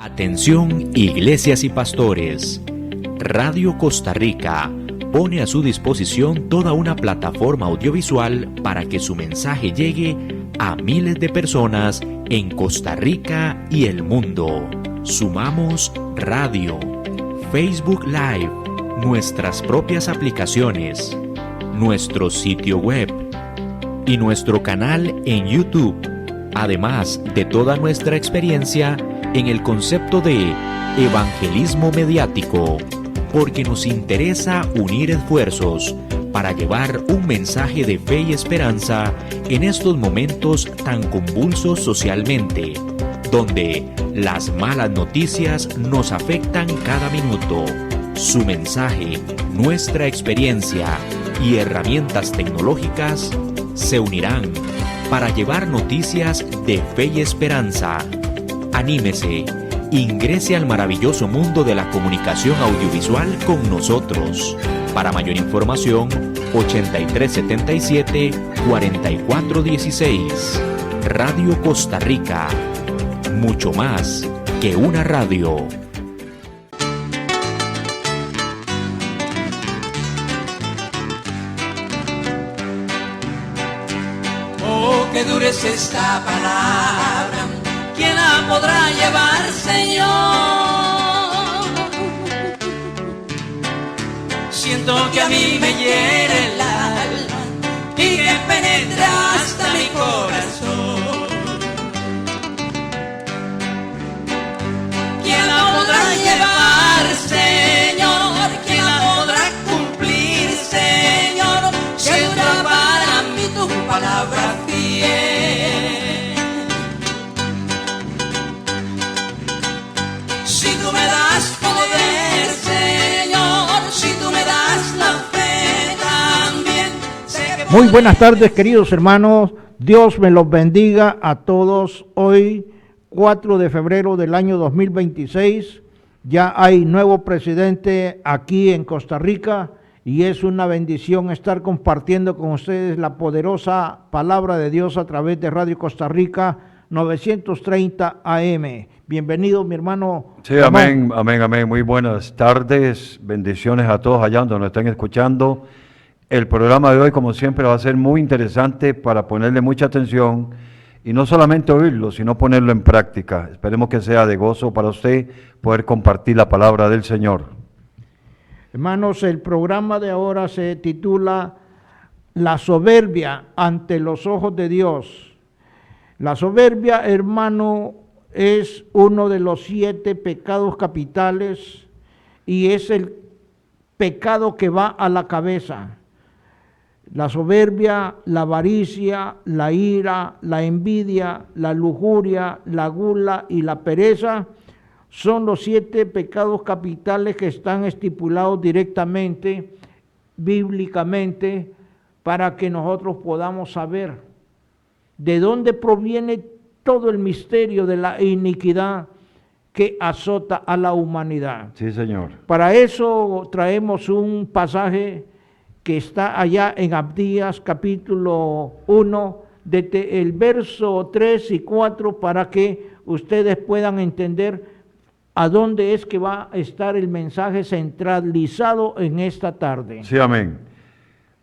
Atención, iglesias y pastores. Radio Costa Rica pone a su disposición toda una plataforma audiovisual para que su mensaje llegue a miles de personas en Costa Rica y el mundo. Sumamos radio, Facebook Live, nuestras propias aplicaciones, nuestro sitio web y nuestro canal en YouTube, además de toda nuestra experiencia en el concepto de evangelismo mediático, porque nos interesa unir esfuerzos para llevar un mensaje de fe y esperanza en estos momentos tan convulsos socialmente, donde las malas noticias nos afectan cada minuto. Su mensaje, nuestra experiencia y herramientas tecnológicas se unirán para llevar noticias de fe y esperanza. Anímese, ingrese al maravilloso mundo de la comunicación audiovisual con nosotros. Para mayor información, 8377-4416. Radio Costa Rica. Mucho más que una radio. Oh, qué dura es esta palabra. ¿Quién la podrá llevar, Señor? Siento que a mí me hiere el alma y que penetra hasta mi corazón. ¿Quién la podrá llevar, Señor? ¿Quién la podrá cumplir, Señor? Siembra para mí tu palabra fiel. Si tú me das poder, Señor, si tú me das la fe también. Muy buenas tardes, queridos hermanos. Dios me los bendiga a todos. Hoy, 4 de febrero del año 2026, ya hay nuevo presidente aquí en Costa Rica y es una bendición estar compartiendo con ustedes la poderosa palabra de Dios a través de Radio Costa Rica 930 AM. Bienvenido, mi hermano. Sí, amén, amén, amén. Muy buenas tardes, bendiciones a todos allá donde nos estén escuchando. El programa de hoy, como siempre, va a ser muy interesante para ponerle mucha atención y no solamente oírlo, sino ponerlo en práctica. Esperemos que sea de gozo para usted poder compartir la palabra del Señor. Hermanos, el programa de ahora se titula La soberbia ante los ojos de Dios. La soberbia, hermano, es uno de los 7 pecados capitales y es el pecado que va a la cabeza. La soberbia, la avaricia, la ira, la envidia, la lujuria, la gula y la pereza son los 7 pecados capitales que están estipulados directamente, bíblicamente, para que nosotros podamos saber de dónde proviene todo el misterio de la iniquidad que azota a la humanidad. Sí, Señor. Para eso traemos un pasaje que está allá en Abdías, capítulo 1, desde el verso 3 y 4, para que ustedes puedan entender a dónde es que va a estar el mensaje centralizado en esta tarde. Sí, amén.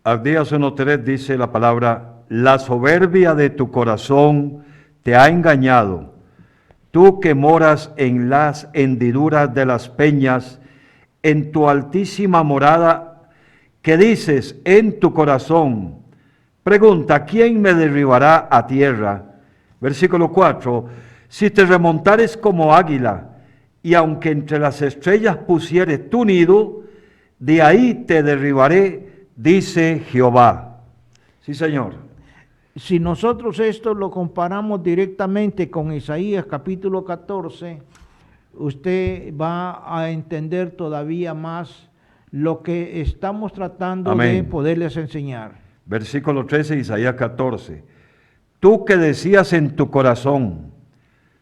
Abdías 1:3 dice la palabra: la soberbia de tu corazón te ha engañado, tú que moras en las hendiduras de las peñas, en tu altísima morada, que dices en tu corazón, pregunta, ¿quién me derribará a tierra? Versículo 4, si te remontares como águila, y aunque entre las estrellas pusieres tu nido, de ahí te derribaré, dice Jehová. Sí, Señor. Si nosotros esto lo comparamos directamente con Isaías capítulo 14, usted va a entender todavía más lo que estamos tratando Amén. de poderles enseñar. Versículo 13, Isaías 14. Tú que decías en tu corazón,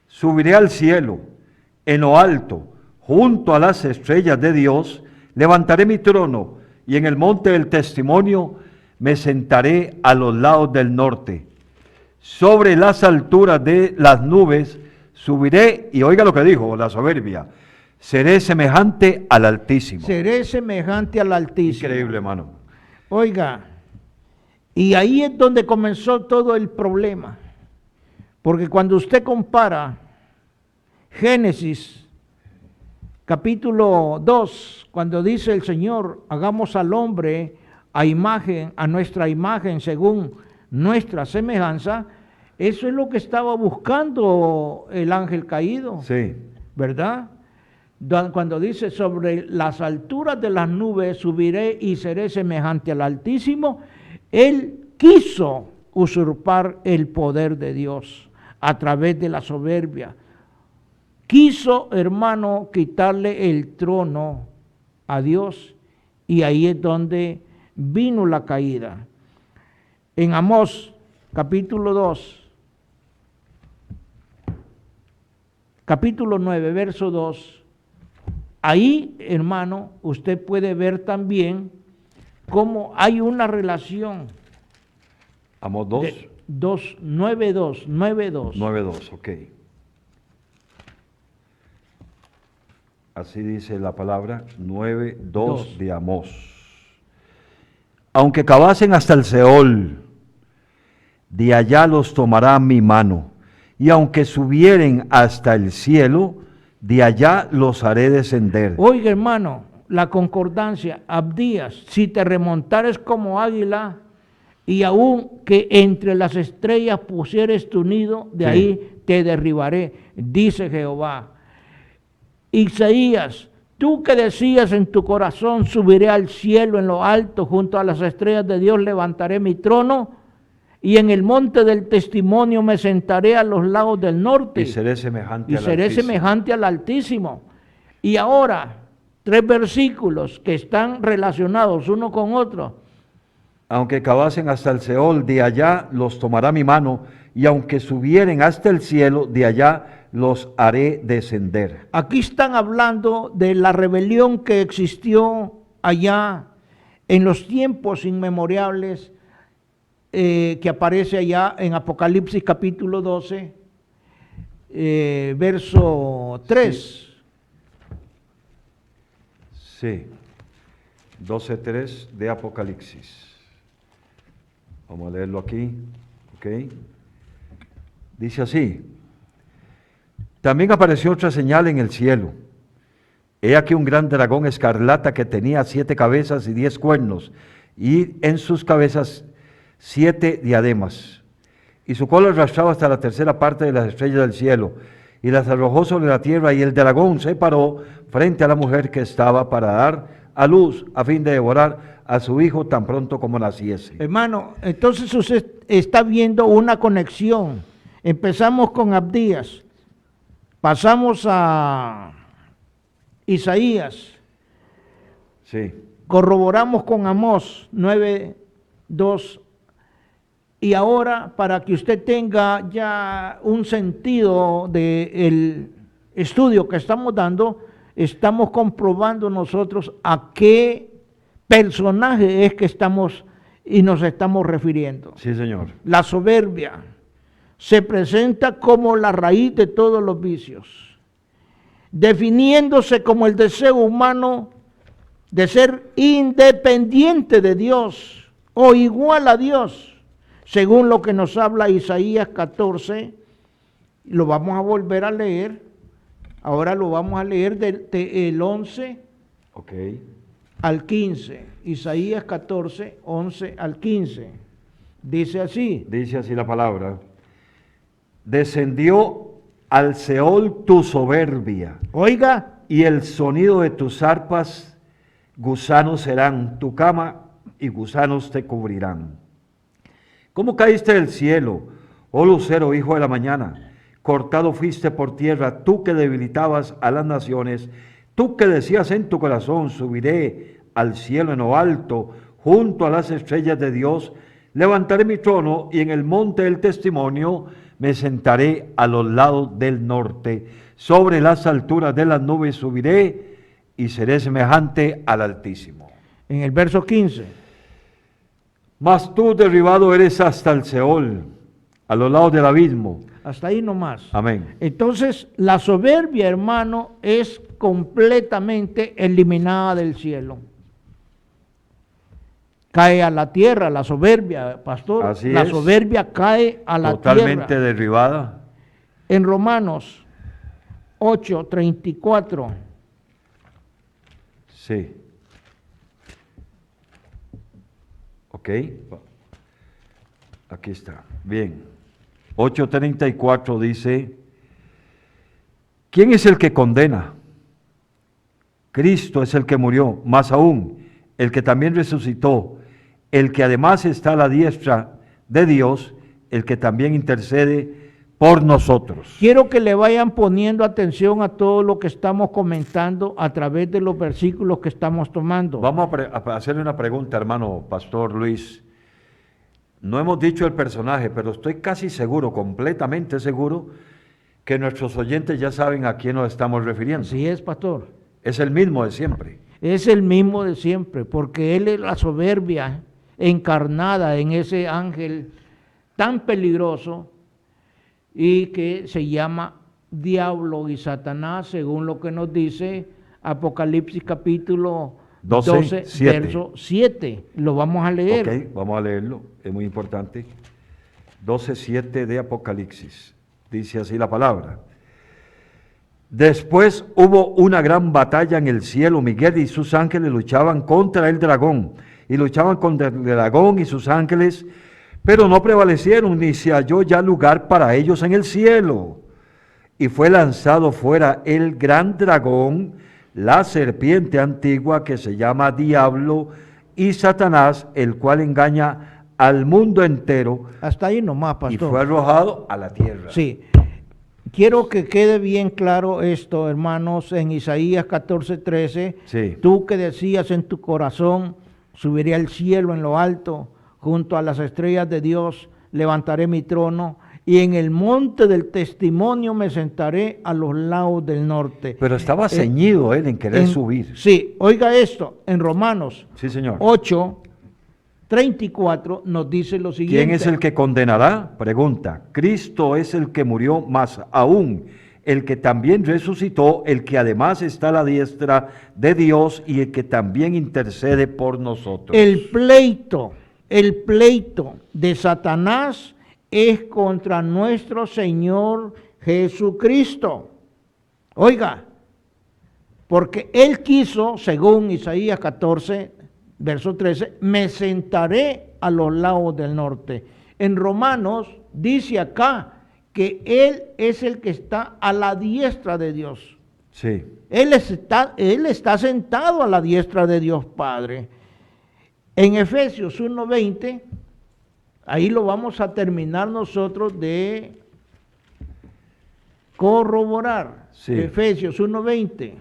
subiré al cielo, en lo alto, junto a las estrellas de Dios, levantaré mi trono, y en el monte del testimonio me sentaré a los lados del norte. Sobre las alturas de las nubes subiré, y oiga lo que dijo, la soberbia, seré semejante al Altísimo. Seré semejante al Altísimo. Increíble, hermano. Oiga, y ahí es donde comenzó todo el problema. Porque cuando usted compara Génesis capítulo 2, cuando dice el Señor, hagamos al hombre a nuestra imagen según nuestra semejanza, eso es lo que estaba buscando el ángel caído, Sí. ¿verdad? Cuando dice, sobre las alturas de las nubes subiré y seré semejante al Altísimo, él quiso usurpar el poder de Dios a través de la soberbia. Quiso, hermano, quitarle el trono a Dios, y ahí es donde vino la caída. En Amós, capítulo 2, capítulo 9, verso 2, ahí, hermano, usted puede ver también cómo hay una relación. Amós 2. 9.2, 9.2. 9:2, ok. Así dice la palabra, 9:2 de Amós. Aunque cavasen hasta el Seol, de allá los tomará mi mano, y aunque subieren hasta el cielo, de allá los haré descender. Oiga, hermano, la concordancia, Abdías, si te remontares como águila, y aun que entre las estrellas pusieres tu nido, de ahí te derribaré, dice Jehová. Isaías, tú que decías en tu corazón, subiré al cielo en lo alto, junto a las estrellas de Dios levantaré mi trono, y en el monte del testimonio me sentaré a los lados del norte. Y seré semejante al Altísimo. Y ahora, 3 versículos que están relacionados uno con otro. Aunque cavasen hasta el Seol, de allá los tomará mi mano, y aunque subieren hasta el cielo, de allá los haré descender. Aquí están hablando de la rebelión que existió allá en los tiempos inmemorables, que aparece allá en Apocalipsis capítulo 12, verso 3. Sí, 12:3 de Apocalipsis. Vamos a leerlo aquí, ok. Dice así: también apareció otra señal en el cielo. He aquí un gran dragón escarlata que tenía 7 cabezas y 10 cuernos, y en sus cabezas 7 diademas. Y su cola arrastraba hasta la tercera parte de las estrellas del cielo, y las arrojó sobre la tierra, y el dragón se paró frente a la mujer que estaba para dar a luz, a fin de devorar a su hijo tan pronto como naciese. Hermano, entonces usted está viendo una conexión. Empezamos con Abdías, pasamos a Isaías, Sí, corroboramos con Amós 9:2, y ahora, para que usted tenga ya un sentido del estudio que estamos dando, estamos comprobando nosotros a qué personaje es que estamos y nos estamos refiriendo. sí, señor. La soberbia se presenta como la raíz de todos los vicios, definiéndose como el deseo humano de ser independiente de Dios o igual a Dios, según lo que nos habla Isaías 14. Lo vamos a volver a leer. Ahora lo vamos a leer del 11 Ok. al 15. Isaías 14, 11 al 15. Dice así. Dice así la palabra: descendió al Seol tu soberbia, Oiga, y el sonido de tus arpas, gusanos serán tu cama, y gusanos te cubrirán. ¿Cómo caíste del cielo, oh lucero, hijo de la mañana? Cortado fuiste por tierra, tú que debilitabas a las naciones, tú que decías en tu corazón, subiré al cielo en lo alto, junto a las estrellas de Dios, levantaré mi trono, y en el monte del testimonio me sentaré a los lados del norte, sobre las alturas de las nubes subiré, y seré semejante al Altísimo. en el verso 15. Mas tú derribado eres hasta el Seol, a los lados del abismo, Hasta ahí nomás. Amén. Entonces, la soberbia, hermano, es completamente eliminada del cielo. Cae a la tierra la soberbia, pastor. Así la es. soberbia cae a la Totalmente tierra. derribada. En Romanos 8:34. Sí. Ok. Aquí está. Bien. 8:34 dice, ¿quién es el que condena? Cristo es el que murió, más aún, el que también resucitó, el que además está a la diestra de Dios, el que también intercede por nosotros. Quiero que le vayan poniendo atención a todo lo que estamos comentando a través de los versículos que estamos tomando. Vamos a hacerle una pregunta, hermano Pastor Luis. No hemos dicho el personaje, pero estoy casi seguro, completamente seguro, que nuestros oyentes ya saben a quién nos estamos refiriendo. Así es, pastor. Es el mismo de siempre. Es el mismo de siempre, porque él es la soberbia encarnada en ese ángel tan peligroso y que se llama diablo y Satanás, según lo que nos dice Apocalipsis capítulo 12, 7. verso 7. Lo vamos a leer. Ok, vamos a leerlo, es muy importante. 12:7 de Apocalipsis. Dice así la palabra. Después hubo una gran batalla en el cielo. Miguel y sus ángeles luchaban contra el dragón, y luchaban contra el dragón y sus ángeles, pero no prevalecieron, ni se halló ya lugar para ellos en el cielo. Y fue lanzado fuera el gran dragón, la serpiente antigua, que se llama Diablo y Satanás, el cual engaña al mundo entero. Hasta ahí nomás, Y pastor. fue arrojado a la tierra. Sí. Quiero que quede bien claro esto, hermanos, en Isaías 14:13. Sí. Tú que decías en tu corazón, subiré al cielo en lo alto, junto a las estrellas de Dios, levantaré mi trono, y en el monte del testimonio me sentaré a los lados del norte. Pero estaba ceñido él en querer subir. Sí, oiga esto, en Romanos Sí, señor. 8:34 nos dice lo siguiente. ¿Quién es el que condenará? Pregunta. Cristo es el que murió, más aún el que también resucitó, el que además está a la diestra de Dios y el que también intercede por nosotros. El pleito de Satanás es contra nuestro Señor Jesucristo. Oiga, porque él quiso, según Isaías 14, verso 13, me sentaré a los lados del norte. En Romanos dice acá que él es el que está a la diestra de Dios. Sí. Él está sentado a la diestra de Dios Padre. En Efesios 1:20, ahí lo vamos a terminar nosotros de corroborar. Sí. Efesios 1:20.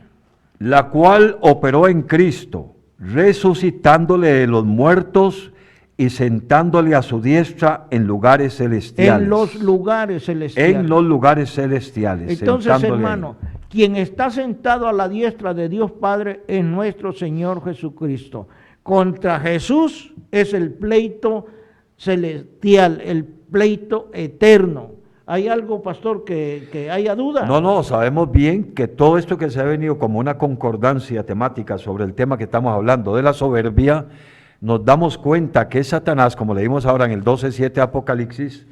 La cual operó en Cristo, resucitándole de los muertos y sentándole a su diestra en lugares celestiales. En los lugares celestiales. En los lugares celestiales. Entonces, sentándole hermano, quien está sentado a la diestra de Dios Padre es nuestro Señor Jesucristo. Contra Jesús es el pleito celestial, el pleito eterno. ¿Hay algo, pastor, que haya duda? No, sabemos bien que todo esto que se ha venido como una concordancia temática sobre el tema que estamos hablando de la soberbia, nos damos cuenta que Satanás, como leímos ahora en el 12:7 de Apocalipsis,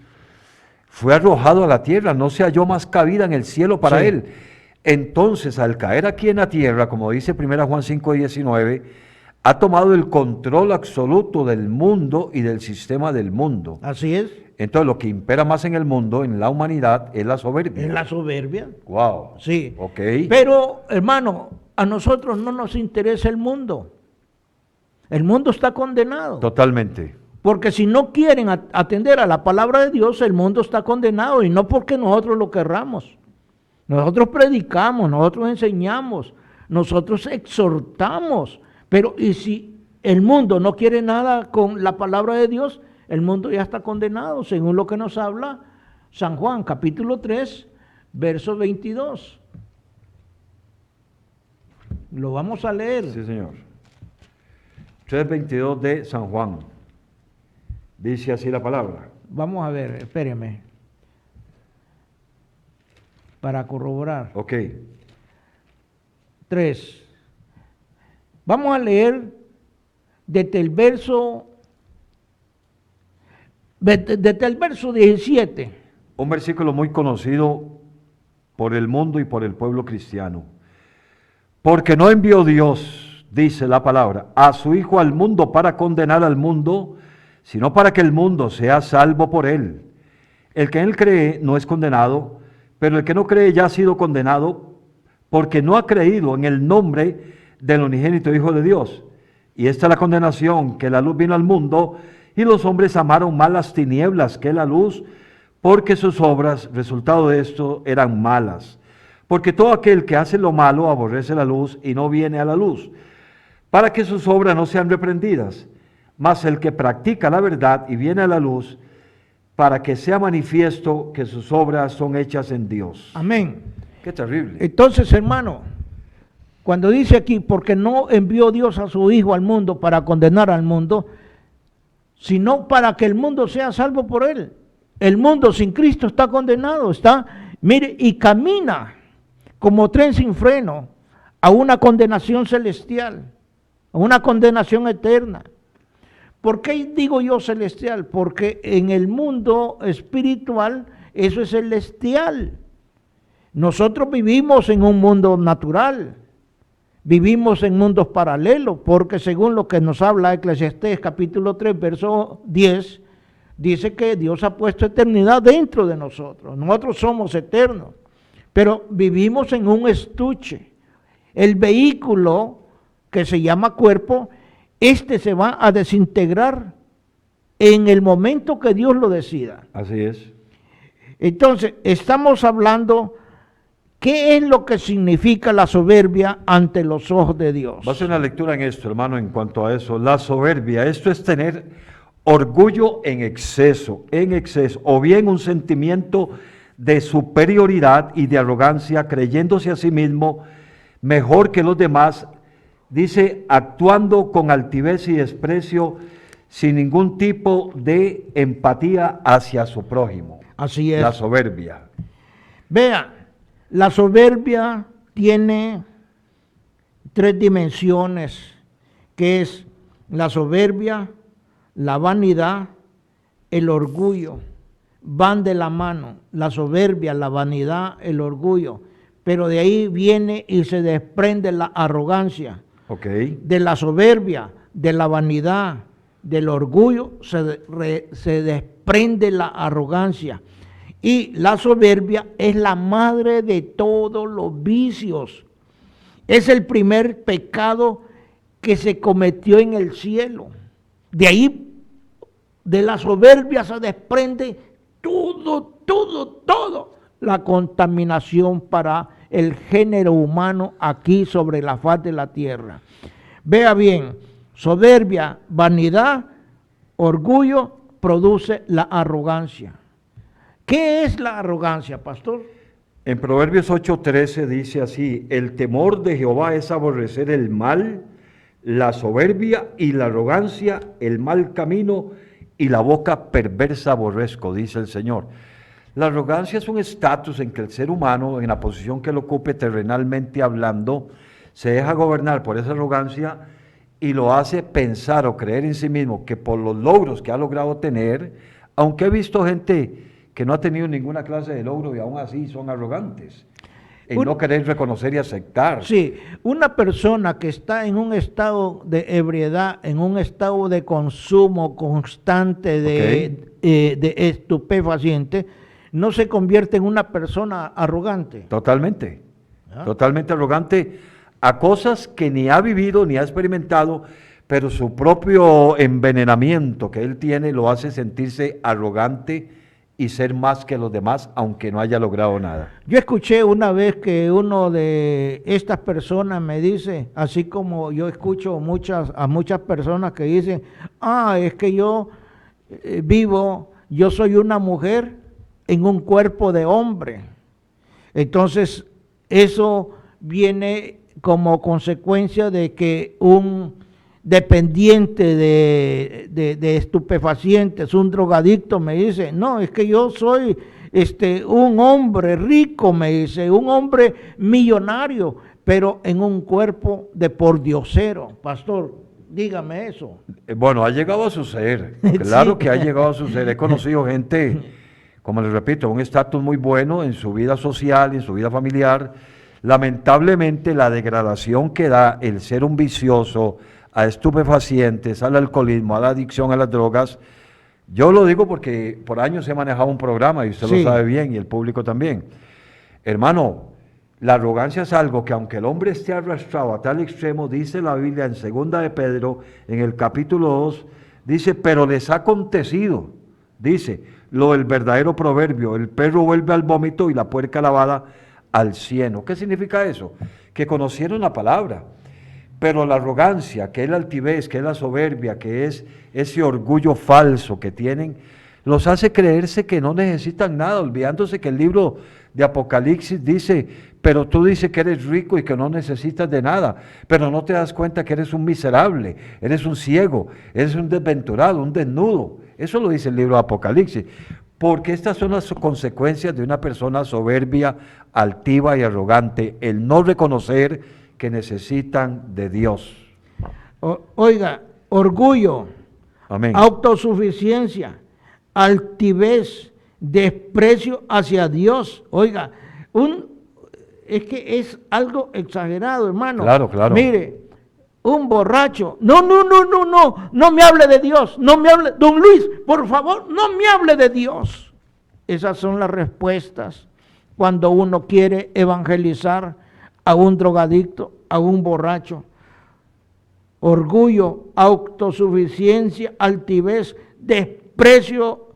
fue arrojado a la tierra, no se halló más cabida en el cielo para Sí. él. Entonces, al caer aquí en la tierra, como dice 1 Juan 5:19, ha tomado el control absoluto del mundo y del sistema del mundo. Así es. Entonces, lo que impera más en el mundo, en la humanidad, es la soberbia. Es la soberbia. Wow. Sí. Ok. Pero, hermano, a nosotros no nos interesa el mundo. El mundo está condenado. Totalmente. Porque si no quieren atender a la palabra de Dios, el mundo está condenado. Y no porque nosotros lo querramos. Nosotros predicamos, nosotros enseñamos, nosotros exhortamos. Pero y si el mundo no quiere nada con la palabra de Dios, el mundo ya está condenado, según lo que nos habla San Juan, capítulo 3, verso 22. Lo vamos a leer. Sí, señor. 3:22 de San Juan. Dice así la palabra. Vamos a ver, espéreme. para corroborar. Ok. 3. Vamos a leer desde el verso 17. Un versículo muy conocido por el mundo y por el pueblo cristiano. Porque no envió Dios, dice la palabra, a su Hijo al mundo para condenar al mundo, sino para que el mundo sea salvo por él. El que en él cree no es condenado, pero el que no cree ya ha sido condenado porque no ha creído en el nombre del unigénito Hijo de Dios. Y esta es la condenación, que la luz vino al mundo y los hombres amaron más las tinieblas que la luz, porque sus obras, resultado de esto, eran malas. Porque todo aquel que hace lo malo aborrece la luz y no viene a la luz, para que sus obras no sean reprendidas. Mas el que practica la verdad y viene a la luz, para que sea manifiesto que sus obras son hechas en Dios. Amén. Qué terrible. Entonces, hermano, cuando dice aquí, porque no envió Dios a su Hijo al mundo para condenar al mundo, sino para que el mundo sea salvo por él. El mundo sin Cristo está condenado, mire, y camina como tren sin freno a una condenación celestial, a una condenación eterna. ¿Por qué digo yo celestial? Porque en el mundo espiritual eso es celestial. Nosotros vivimos en un mundo natural, vivimos en mundos paralelos, porque según lo que nos habla Eclesiastés capítulo 3, verso 10, dice que Dios ha puesto eternidad dentro de nosotros. Nosotros somos eternos, pero vivimos en un estuche. El vehículo que se llama cuerpo, se va a desintegrar en el momento que Dios lo decida. Así es. Entonces, estamos hablando, ¿qué es lo que significa la soberbia ante los ojos de Dios? Va a hacer una lectura en esto, hermano, en cuanto a eso. La soberbia, esto es tener orgullo en exceso, o bien un sentimiento de superioridad y de arrogancia, creyéndose a sí mismo mejor que los demás, dice, actuando con altivez y desprecio, sin ningún tipo de empatía hacia su prójimo. Así es. La soberbia. Vea, la soberbia tiene 3 dimensiones, que es la soberbia, la vanidad, el orgullo. Van de la mano, la soberbia, la vanidad, el orgullo. Pero de ahí viene y se desprende la arrogancia. Okay. De la soberbia, de la vanidad, del orgullo, se desprende la arrogancia. Y la soberbia es la madre de todos los vicios. Es el primer pecado que se cometió en el cielo. De ahí, de la soberbia se desprende todo la contaminación para el género humano aquí sobre la faz de la tierra. Vea bien, soberbia, vanidad, orgullo produce la arrogancia. ¿Qué es la arrogancia, pastor? En Proverbios 8:13 dice así: el temor de Jehová es aborrecer el mal, la soberbia y la arrogancia, el mal camino y la boca perversa aborrezco, dice el Señor. La arrogancia es un estatus en que el ser humano, en la posición que lo ocupe terrenalmente hablando, se deja gobernar por esa arrogancia y lo hace pensar o creer en sí mismo que por los logros que ha logrado tener, aunque he visto gente que no ha tenido ninguna clase de logro y aún así son arrogantes, en no querer reconocer y aceptar. Sí, una persona que está en un estado de ebriedad, en un estado de consumo constante de estupefacientes, no se convierte en una persona arrogante. Totalmente, totalmente arrogante a cosas que ni ha vivido ni ha experimentado, pero su propio envenenamiento que él tiene lo hace sentirse arrogante y ser más que los demás, aunque no haya logrado nada. Yo escuché una vez que uno de estas personas me dice, así como yo escucho a muchas personas que dicen, es que yo soy una mujer en un cuerpo de hombre. Entonces, eso viene como consecuencia de que dependiente de estupefacientes, un drogadicto, me dice, no, es que yo soy un hombre rico, me dice, un hombre millonario, pero en un cuerpo de pordiosero. Pastor, dígame eso. Bueno, ha llegado a suceder, claro que ha llegado a suceder. He conocido gente, como les repito, un estatus muy bueno en su vida social y en su vida familiar. Lamentablemente, la degradación que da el ser un vicioso a estupefacientes, al alcoholismo, a la adicción a las drogas, yo lo digo porque por años he manejado un programa y usted lo sabe bien y el público también. Hermano, la arrogancia es algo que aunque el hombre esté arrastrado a tal extremo, dice la Biblia en 2 de Pedro, en el capítulo 2, dice, pero les ha acontecido, dice, lo del verdadero proverbio, el perro vuelve al vómito y la puerca lavada al cieno. ¿Qué significa eso? Que conocieron la palabra, pero la arrogancia, que es la altivez, que es la soberbia, que es ese orgullo falso que tienen, los hace creerse que no necesitan nada, olvidándose que el libro de Apocalipsis dice, pero tú dices que eres rico y que no necesitas de nada, pero no te das cuenta que eres un miserable, eres un ciego, eres un desventurado, un desnudo. Eso lo dice el libro de Apocalipsis, porque estas son las consecuencias de una persona soberbia, altiva y arrogante, el no reconocer que necesitan de Dios. Oiga, orgullo, Amén. autosuficiencia, altivez, desprecio hacia Dios. Oiga, es que es algo exagerado, hermano. Claro, claro. Mire, un borracho, no me hable de Dios, no me hable, don Luis, por favor, no me hable de Dios. Esas son las respuestas cuando uno quiere evangelizar a un drogadicto, a un borracho. Orgullo, autosuficiencia, altivez, desprecio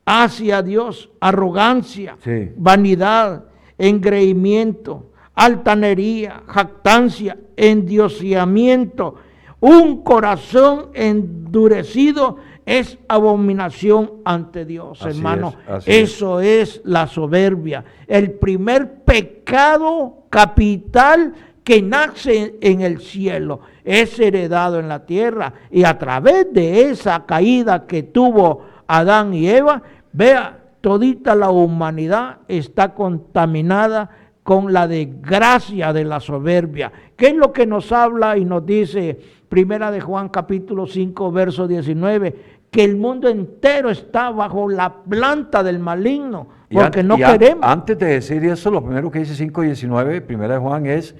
hacia Dios, arrogancia, vanidad, engreimiento, altanería, jactancia, endiosamiento. Un corazón endurecido es abominación ante Dios, hermano. Eso es la soberbia. El primer pecado capital que nace en el cielo es heredado en la tierra, y a través de esa caída que tuvo Adán y Eva, vea, todita la humanidad está contaminada con la desgracia de la soberbia. ¿Qué es lo que nos habla y nos dice Primera de Juan capítulo 5 verso 19? Que el mundo entero está bajo la planta del maligno, porque no queremos. Antes de decir eso, lo primero que dice 5:19, Primera de Juan, es: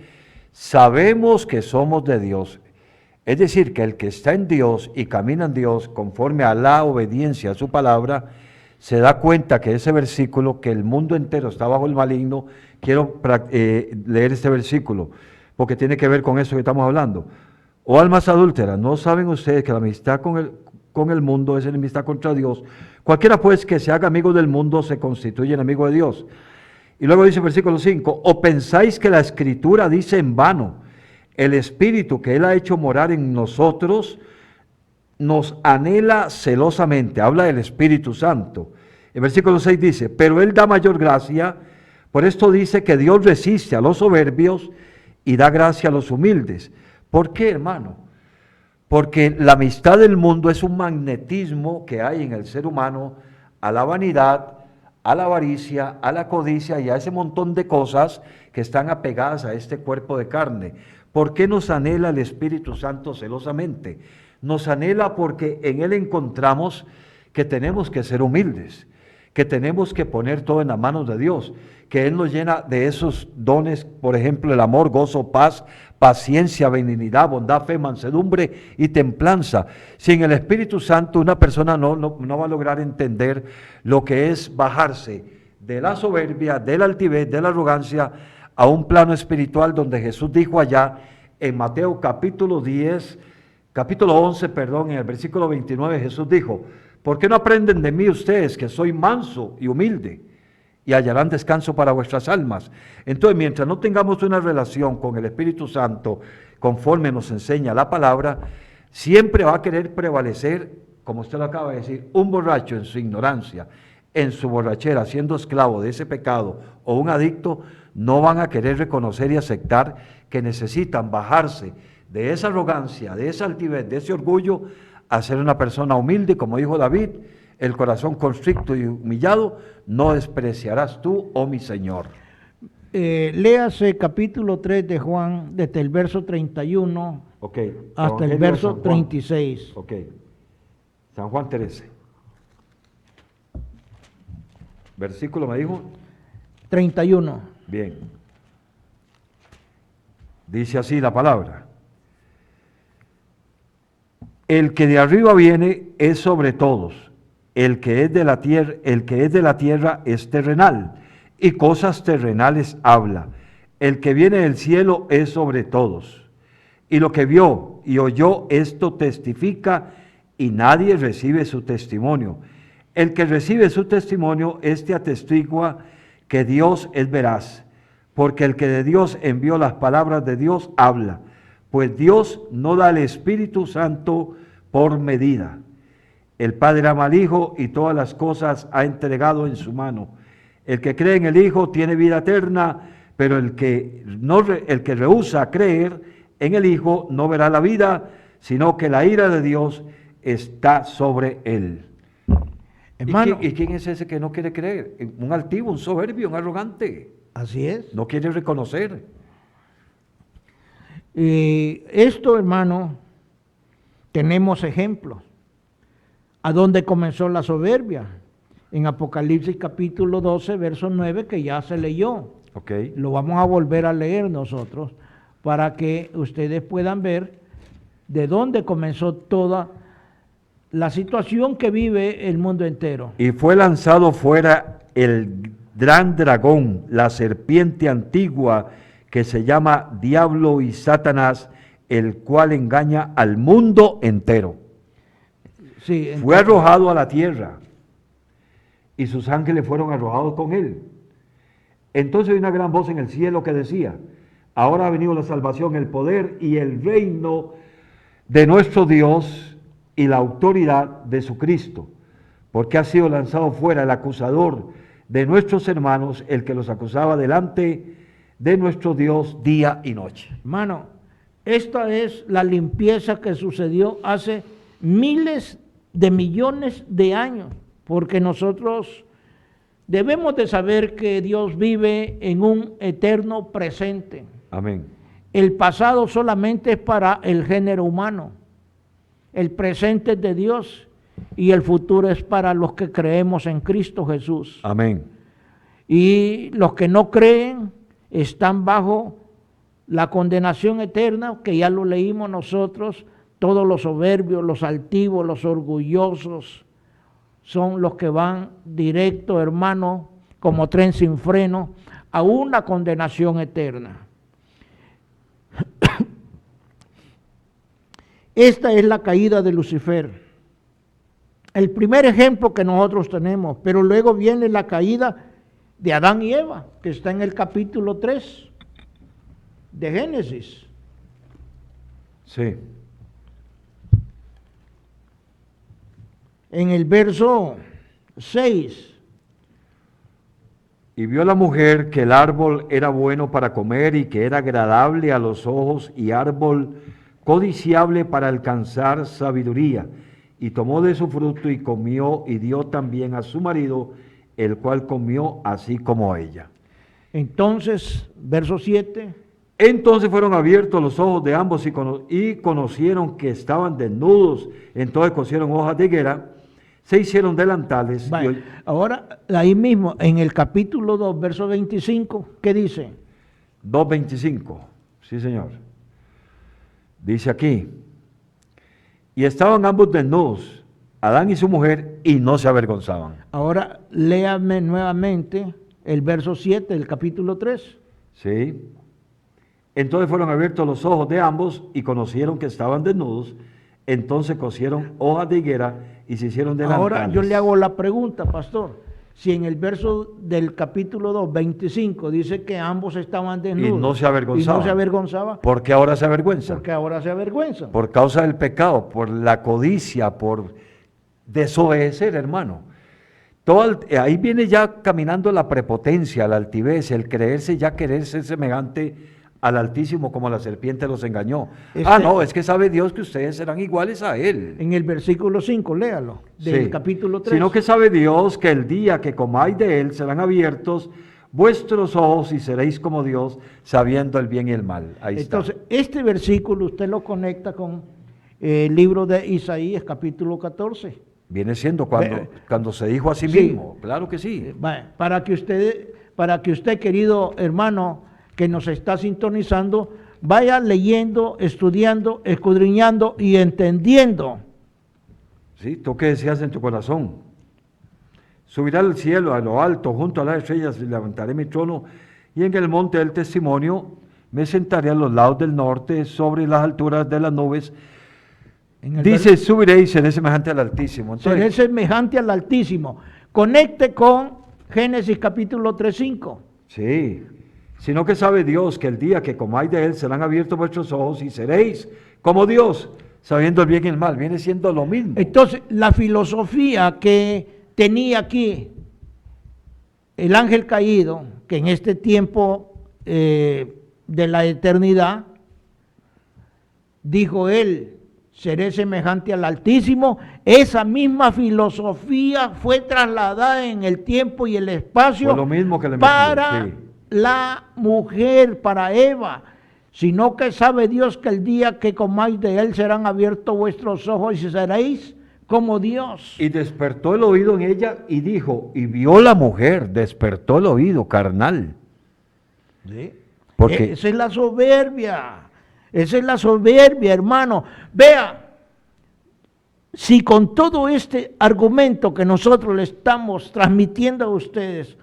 sabemos que somos de Dios. Es decir, que el que está en Dios y camina en Dios conforme a la obediencia a su palabra, se da cuenta que ese versículo, que el mundo entero está bajo el maligno. Quiero leer este versículo, porque tiene que ver con eso que estamos hablando. Oh almas adúlteras, ¿no saben ustedes que la amistad con el mundo es enemistad contra Dios? Cualquiera pues que se haga amigo del mundo se constituye enemigo de Dios. Y luego dice el versículo 5, ¿o pensáis que la Escritura dice en vano, el Espíritu que Él ha hecho morar en nosotros nos anhela celosamente? Habla del Espíritu Santo. El versículo 6 dice, pero Él da mayor gracia, por esto dice que Dios resiste a los soberbios y da gracia a los humildes. ¿Por qué, hermano? Porque la amistad del mundo es un magnetismo que hay en el ser humano a la vanidad, a la avaricia, a la codicia y a ese montón de cosas que están apegadas a este cuerpo de carne. ¿Por qué nos anhela el Espíritu Santo celosamente? Nos anhela porque en Él encontramos que tenemos que ser humildes, que tenemos que poner todo en las manos de Dios, que Él nos llena de esos dones, por ejemplo, el amor, gozo, paz, paciencia, benignidad, bondad, fe, mansedumbre y templanza. Sin el Espíritu Santo una persona no va a lograr entender lo que es bajarse de la soberbia, de la altivez, de la arrogancia a un plano espiritual donde Jesús dijo allá en Mateo capítulo 11, en el versículo 29, Jesús dijo, ¿por qué no aprenden de mí ustedes que soy manso y humilde? Y hallarán descanso para vuestras almas. Entonces, mientras no tengamos una relación con el Espíritu Santo, conforme nos enseña la palabra, siempre va a querer prevalecer, como usted lo acaba de decir, un borracho en su ignorancia, en su borrachera, siendo esclavo de ese pecado, o un adicto, no van a querer reconocer y aceptar que necesitan bajarse de esa arrogancia, de esa altivez, de ese orgullo, a ser una persona humilde, como dijo David, el corazón constricto y humillado, no despreciarás tú, oh mi Señor. Léase capítulo 3 de Juan, desde el verso 31 hasta el verso 36. Ok, San Juan 13. Versículo me dijo 31. Bien. Dice así la palabra. El que de arriba viene es sobre todos. El que es de la tierra es terrenal, y cosas terrenales habla. El que viene del cielo es sobre todos. Y lo que vio y oyó esto testifica, y nadie recibe su testimonio. El que recibe su testimonio, este atestigua que Dios es veraz, porque el que de Dios envió las palabras de Dios habla, pues Dios no da el Espíritu Santo por medida. El Padre ama al Hijo y todas las cosas ha entregado en su mano. El que cree en el Hijo tiene vida eterna, pero el que rehúsa creer en el Hijo no verá la vida, sino que la ira de Dios está sobre él. Hermano, ¿Y quién es ese que no quiere creer? Un altivo, un soberbio, un arrogante. así es. No quiere reconocer. Y esto, hermano, tenemos ejemplos. ¿A dónde comenzó la soberbia? En Apocalipsis capítulo 12, verso 9, que ya se leyó. Okay. Lo vamos a volver a leer nosotros para que ustedes puedan ver de dónde comenzó toda la situación que vive el mundo entero. Y fue lanzado fuera el gran dragón, la serpiente antigua, que se llama Diablo y Satanás, el cual engaña al mundo entero. Sí, Fue arrojado a la tierra, y sus ángeles fueron arrojados con él. Entonces hay una gran voz en el cielo que decía: ahora ha venido la salvación, el poder y el reino de nuestro Dios y la autoridad de su Cristo, porque ha sido lanzado fuera el acusador de nuestros hermanos, el que los acusaba delante de nuestro Dios día y noche. hermano, esta es la limpieza que sucedió hace miles de millones de años, porque nosotros debemos de saber que Dios vive en un eterno presente. Amén. El pasado solamente es para el género humano, el presente es de Dios y el futuro es para los que creemos en Cristo Jesús. Amén. Y los que no creen están bajo la condenación eterna, que ya lo leímos nosotros. Todos los soberbios, los altivos, los orgullosos son los que van directo, hermano, como tren sin freno, a una condenación eterna. Esta es la caída de Lucifer. El primer ejemplo que nosotros tenemos, pero luego viene la caída de Adán y Eva, que está en el capítulo 3 de Génesis. Sí. En el verso 6. Y vio la mujer que el árbol era bueno para comer y que era agradable a los ojos y árbol codiciable para alcanzar sabiduría. Y tomó de su fruto y comió y dio también a su marido, el cual comió así como ella. Entonces, verso 7. Entonces fueron abiertos los ojos de ambos y conocieron que estaban desnudos. Entonces cosieron hojas de higuera, se hicieron delantales. Vale. Ahora, ahí mismo, en el capítulo 2, verso 25, ¿qué dice? 2:25, sí señor. Dice aquí: y estaban ambos desnudos, Adán y su mujer, y no se avergonzaban. Ahora, léame nuevamente el verso 7 del capítulo 3. Sí. Entonces fueron abiertos los ojos de ambos y conocieron que estaban desnudos. Entonces cosieron hojas de higuera y se hicieron delantales. Ahora yo le hago la pregunta, pastor. Si en el verso del capítulo 2, 25, dice que ambos estaban desnudos. Y no se avergonzaban. Y no se avergonzaba. ¿Por qué ahora se avergüenza? Porque ahora se avergüenza. Por causa del pecado, por la codicia, por desobedecer, hermano. Ahí viene ya caminando la prepotencia, la altivez, el creerse ya querer ser semejante al Altísimo como la serpiente los engañó. Este- No, es que sabe Dios que ustedes serán iguales a Él. En el versículo 5, léalo, del Sí. capítulo 3. Sino que sabe Dios que el día que comáis de Él serán abiertos vuestros ojos y seréis como Dios, sabiendo el bien y el mal. Ahí Entonces, está. este versículo usted lo conecta con el libro de Isaías, capítulo 14. Viene siendo cuando se dijo a sí Sí. mismo, claro que sí. Para que usted, querido hermano, que nos está sintonizando, vaya leyendo, estudiando, escudriñando y entendiendo. ¿Sí? ¿Tú qué decías en tu corazón? Subiré al cielo, a lo alto, junto a las estrellas, y levantaré mi trono, y en el monte del testimonio me sentaré a los lados del norte, sobre las alturas de las nubes. En el Dice, subiré y seré semejante al Altísimo. seré Entonces, semejante al Altísimo. Conecte con Génesis capítulo 3:5. sí, sino que sabe Dios que el día que comáis de Él serán abiertos vuestros ojos y seréis como Dios, sabiendo el bien y el mal. Viene siendo lo mismo. Entonces, la filosofía que tenía aquí el ángel caído, que en este tiempo de la eternidad, dijo él, seré semejante al Altísimo. Esa misma filosofía fue trasladada en el tiempo y el espacio Fue lo mismo que le para metió, sí. la mujer, para Eva. Sino que sabe Dios que el día que comáis de él serán abiertos vuestros ojos y seréis como Dios. Y despertó el oído en ella y dijo, y vio la mujer, despertó el oído carnal. ¿Sí? Porque Esa es la soberbia. Esa es la soberbia, hermano. Vea, si con todo este argumento que nosotros le estamos transmitiendo a ustedes,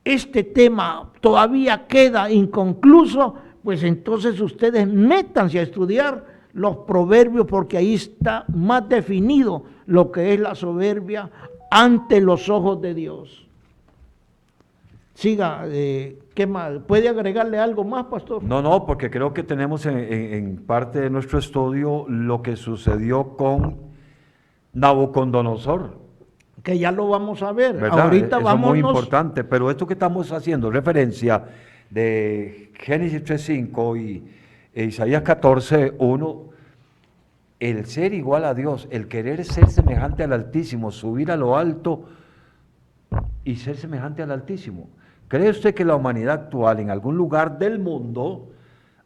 este tema todavía queda inconcluso, pues entonces ustedes métanse a estudiar los proverbios, porque ahí está más definido lo que es la soberbia ante los ojos de Dios. Siga, ¿qué más? ¿Puede agregarle algo más, pastor? no, porque creo que tenemos en parte de nuestro estudio lo que sucedió con Nabucodonosor, Que ya lo vamos a ver. ¿verdad? Ahorita Eso es vámonos. muy importante, pero esto que estamos haciendo referencia de Génesis 3:5 e Isaías 14:1, el ser igual a Dios, el querer ser semejante al Altísimo, subir a lo alto y ser semejante al Altísimo. ¿Cree usted que la humanidad actual, en algún lugar del mundo,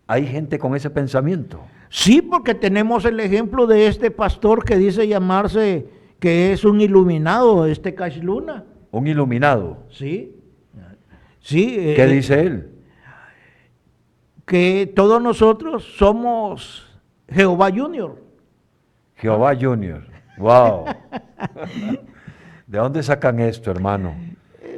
hay gente con ese pensamiento? Sí, porque tenemos el ejemplo de este pastor que dice llamarse, que es un iluminado, este Cash Luna. Un iluminado. Sí. Sí. ¿Qué dice él? Que todos nosotros somos Jehová Junior. Jehová Junior. ¡Wow! ¿De dónde sacan esto, hermano?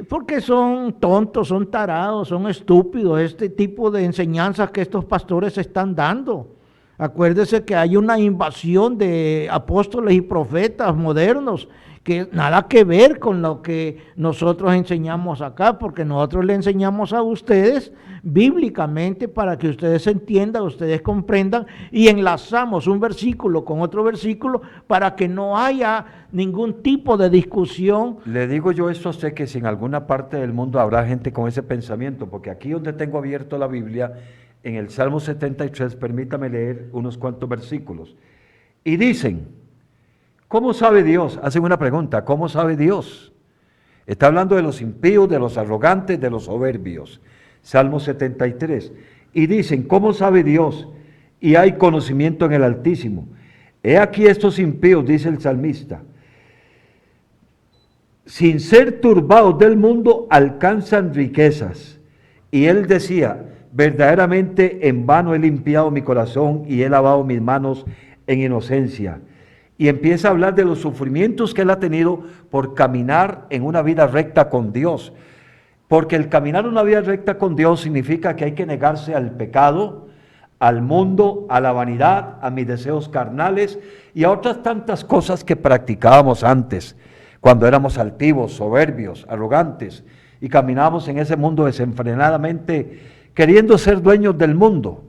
Porque son tontos, son tarados, son estúpidos, este tipo de enseñanzas que estos pastores están dando. Acuérdese que hay una invasión de apóstoles y profetas modernos que nada que ver con lo que nosotros enseñamos acá, porque nosotros le enseñamos a ustedes bíblicamente para que ustedes entiendan, ustedes comprendan, y enlazamos un versículo con otro versículo para que no haya ningún tipo de discusión. Le digo yo esto a usted, que si en alguna parte del mundo habrá gente con ese pensamiento, porque aquí donde tengo abierto la Biblia, en el Salmo 73, permítame leer unos cuantos versículos. Y dicen, ¿cómo sabe Dios? Hacen una pregunta, ¿cómo sabe Dios? Está hablando de los impíos, de los arrogantes, de los soberbios. Salmo 73. Y dicen, ¿cómo sabe Dios? Y hay conocimiento en el Altísimo. He aquí estos impíos, dice el salmista, sin ser turbados del mundo, alcanzan riquezas. Y él decía, verdaderamente en vano he limpiado mi corazón y he lavado mis manos en inocencia. Y empieza a hablar de los sufrimientos que él ha tenido por caminar en una vida recta con Dios. Porque el caminar una vida recta con Dios significa que hay que negarse al pecado, al mundo, a la vanidad, a mis deseos carnales y a otras tantas cosas que practicábamos antes, cuando éramos altivos, soberbios, arrogantes y caminábamos en ese mundo desenfrenadamente queriendo ser dueños del mundo.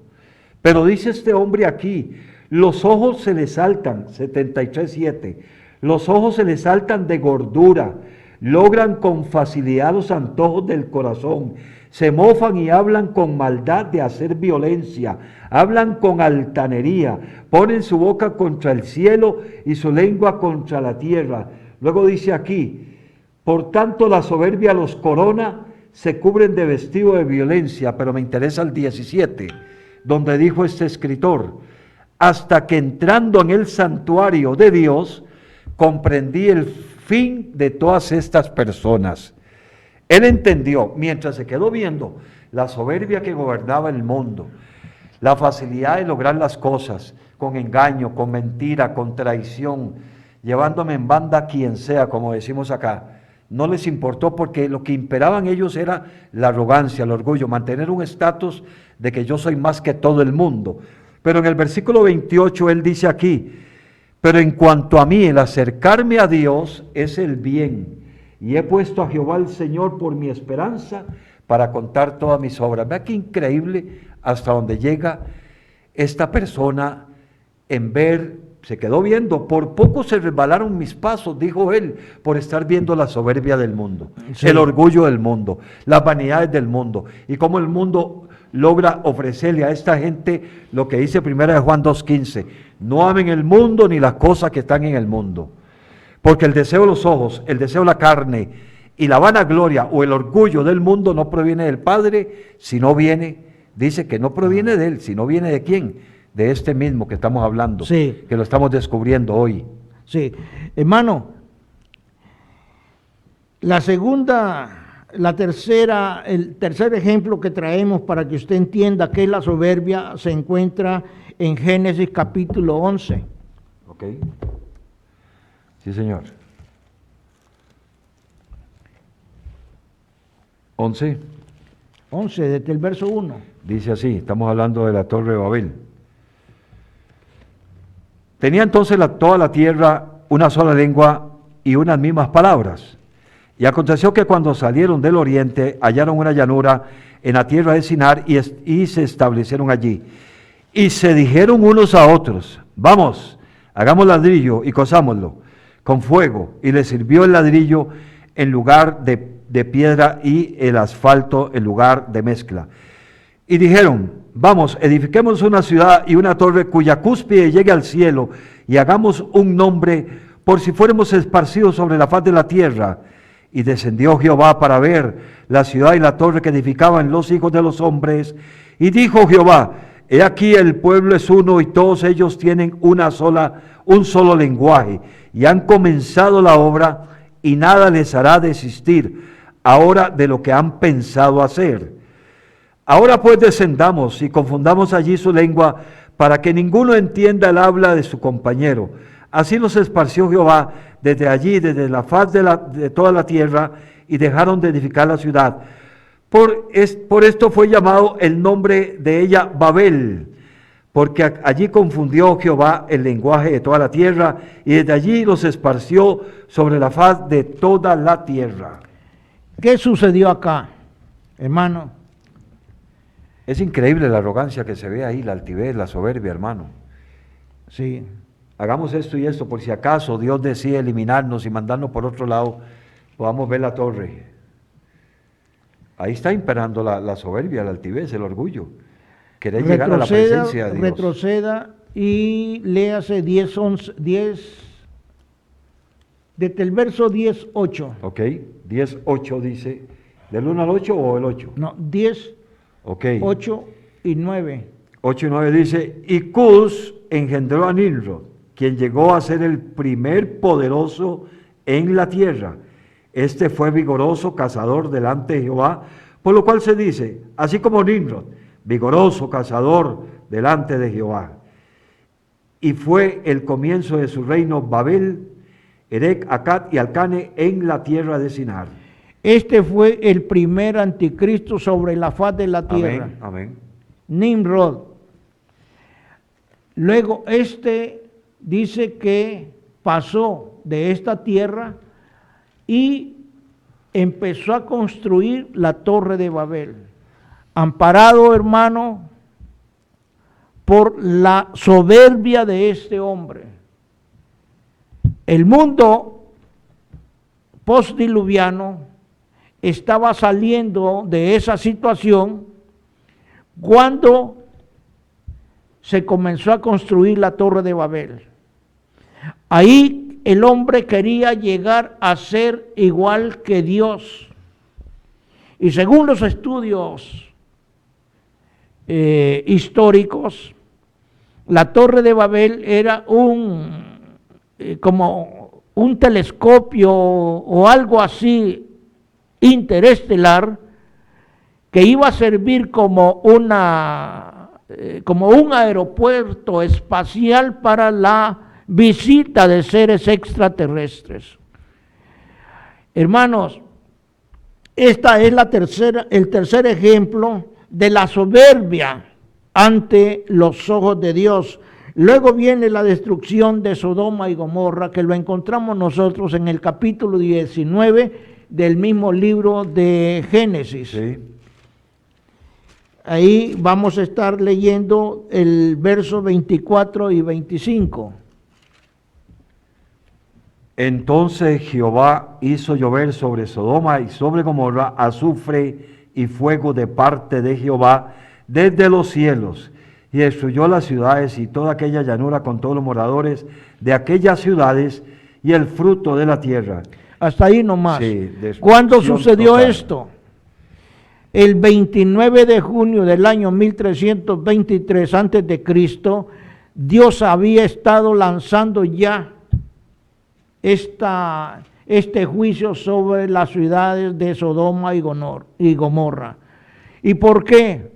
Pero dice este hombre aquí, los ojos se le saltan, 73:7, los ojos se le saltan de gordura, logran con facilidad los antojos del corazón, se mofan y hablan con maldad de hacer violencia, hablan con altanería, ponen su boca contra el cielo y su lengua contra la tierra. Luego dice aquí, por tanto la soberbia los corona, se cubren de vestido de violencia, pero me interesa el 17, donde dijo este escritor, hasta que entrando en el santuario de Dios, comprendí el fin de todas estas personas. Él entendió, mientras se quedó viendo la soberbia que gobernaba el mundo, la facilidad de lograr las cosas, con engaño, con mentira, con traición, llevándome en banda a quien sea, como decimos acá. No les importó porque lo que imperaban ellos era la arrogancia, el orgullo, mantener un estatus de que yo soy más que todo el mundo. Pero en el versículo 28 él dice aquí, pero en cuanto a mí, el acercarme a Dios es el bien, y he puesto a Jehová el Señor por mi esperanza para contar todas mis obras. Vea qué increíble hasta donde llega esta persona en ver, se quedó viendo, por poco se resbalaron mis pasos, dijo él, por estar viendo la soberbia del mundo, sí, el orgullo del mundo, las vanidades del mundo, y cómo el mundo logra ofrecerle a esta gente lo que dice 1 Juan 2:15, no amen el mundo ni las cosas que están en el mundo, porque el deseo de los ojos, el deseo de la carne y la vanagloria o el orgullo del mundo no proviene del Padre, sino viene, dice que no proviene de él, sino viene de quién, de este mismo que estamos hablando, sí, que lo estamos descubriendo hoy. Sí, hermano, el tercer ejemplo que traemos para que usted entienda qué es la soberbia se encuentra en Génesis capítulo 11. Ok. Sí, señor. 11. 11, desde el verso 1. Dice así, estamos hablando de la Torre de Babel. Tenía entonces toda la tierra una sola lengua y unas mismas palabras. Y aconteció que cuando salieron del oriente, hallaron una llanura en la tierra de Sinar y se establecieron allí. Y se dijeron unos a otros, vamos, hagamos ladrillo y cosámoslo con fuego. Y les sirvió el ladrillo en lugar de piedra y el asfalto en lugar de mezcla. Y dijeron, vamos, edifiquemos una ciudad y una torre cuya cúspide llegue al cielo y hagamos un nombre por si fuéramos esparcidos sobre la faz de la tierra. Y descendió Jehová para ver la ciudad y la torre que edificaban los hijos de los hombres. Y dijo Jehová, he aquí el pueblo es uno y todos ellos tienen un solo lenguaje. Y han comenzado la obra y nada les hará desistir ahora de lo que han pensado hacer. Ahora pues descendamos y confundamos allí su lengua para que ninguno entienda el habla de su compañero. Así los esparció Jehová desde allí, desde la faz de toda la tierra, y dejaron de edificar la ciudad. Por esto fue llamado el nombre de ella Babel, porque allí confundió Jehová el lenguaje de toda la tierra, y desde allí los esparció sobre la faz de toda la tierra. ¿Qué sucedió acá, hermano? Es increíble la arrogancia que se ve ahí, la altivez, la soberbia, hermano. Sí. Hagamos esto y esto, por si acaso Dios decide eliminarnos y mandarnos por otro lado, podamos ver la torre. Ahí está imperando la soberbia, la altivez, el orgullo. Querer llegar a la presencia de Dios. Retroceda y léase 10, desde el verso 10, 8. Ok, 10, 8 dice, ¿del 1 al 8 o el 8? No, 10, okay. 8 y 9. 8 y 9 dice, y Cus engendró a Nimrod, quien llegó a ser el primer poderoso en la tierra. Este fue vigoroso cazador delante de Jehová, por lo cual se dice, así como Nimrod, vigoroso cazador delante de Jehová. Y fue el comienzo de su reino Babel, Erec, Acad y Alcane en la tierra de Sinar. Este fue el primer anticristo sobre la faz de la tierra. Amén, amén. Nimrod. Luego dice que pasó de esta tierra y empezó a construir la torre de Babel, amparado, hermano, por la soberbia de este hombre. El mundo postdiluviano estaba saliendo de esa situación cuando se comenzó a construir la Torre de Babel. Ahí el hombre quería llegar a ser igual que Dios. Y según los estudios históricos, la Torre de Babel era como un telescopio o algo así interestelar que iba a servir como un aeropuerto espacial para la visita de seres extraterrestres. Hermanos, esta es el tercer ejemplo de la soberbia ante los ojos de Dios. Luego viene la destrucción de Sodoma y Gomorra, que lo encontramos nosotros en el capítulo 19 del mismo libro de Génesis. Sí. Ahí vamos a estar leyendo el verso 24 y 25. Entonces Jehová hizo llover sobre Sodoma y sobre Gomorra azufre y fuego de parte de Jehová desde los cielos, y destruyó las ciudades y toda aquella llanura con todos los moradores de aquellas ciudades y el fruto de la tierra. Hasta ahí nomás. Sí, ¿Cuándo sucedió total. esto? El 29 de junio del año 1323 antes de Cristo, Dios había estado lanzando ya este juicio sobre las ciudades de Sodoma y Gomorra. ¿Y por qué?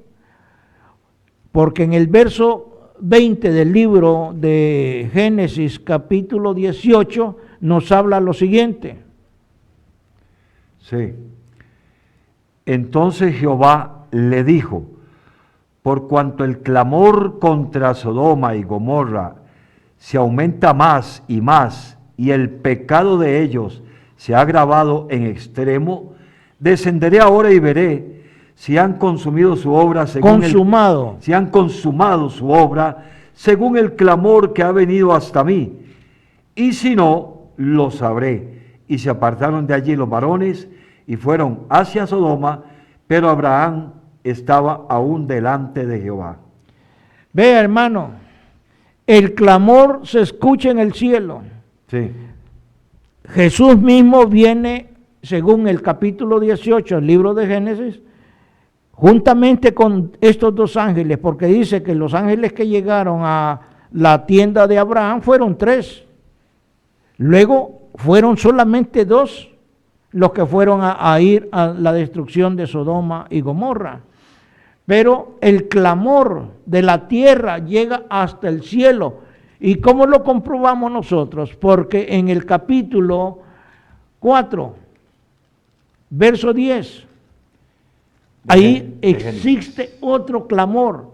Porque en el verso 20 del libro de Génesis capítulo 18 nos habla lo siguiente. Sí. Entonces Jehová le dijo, por cuanto el clamor contra Sodoma y Gomorra se aumenta más, y el pecado de ellos se ha agravado en extremo, descenderé ahora y veré si han consumido su obra según si han consumado su obra según el clamor que ha venido hasta mí, y si no, lo sabré. Y se apartaron de allí los varones y fueron hacia Sodoma, pero Abraham estaba aún delante de Jehová. Vea, hermano, el clamor se escucha en el cielo. Sí. Jesús mismo viene, según el capítulo 18 del libro de Génesis, juntamente con estos dos ángeles, porque dice que los ángeles que llegaron a la tienda de Abraham fueron 3. Luego fueron solamente 2 los que fueron a ir a la destrucción de Sodoma y Gomorra. Pero el clamor de la tierra llega hasta el cielo. ¿Y cómo lo comprobamos nosotros? Porque en el capítulo 4, verso 10, ahí existe otro clamor.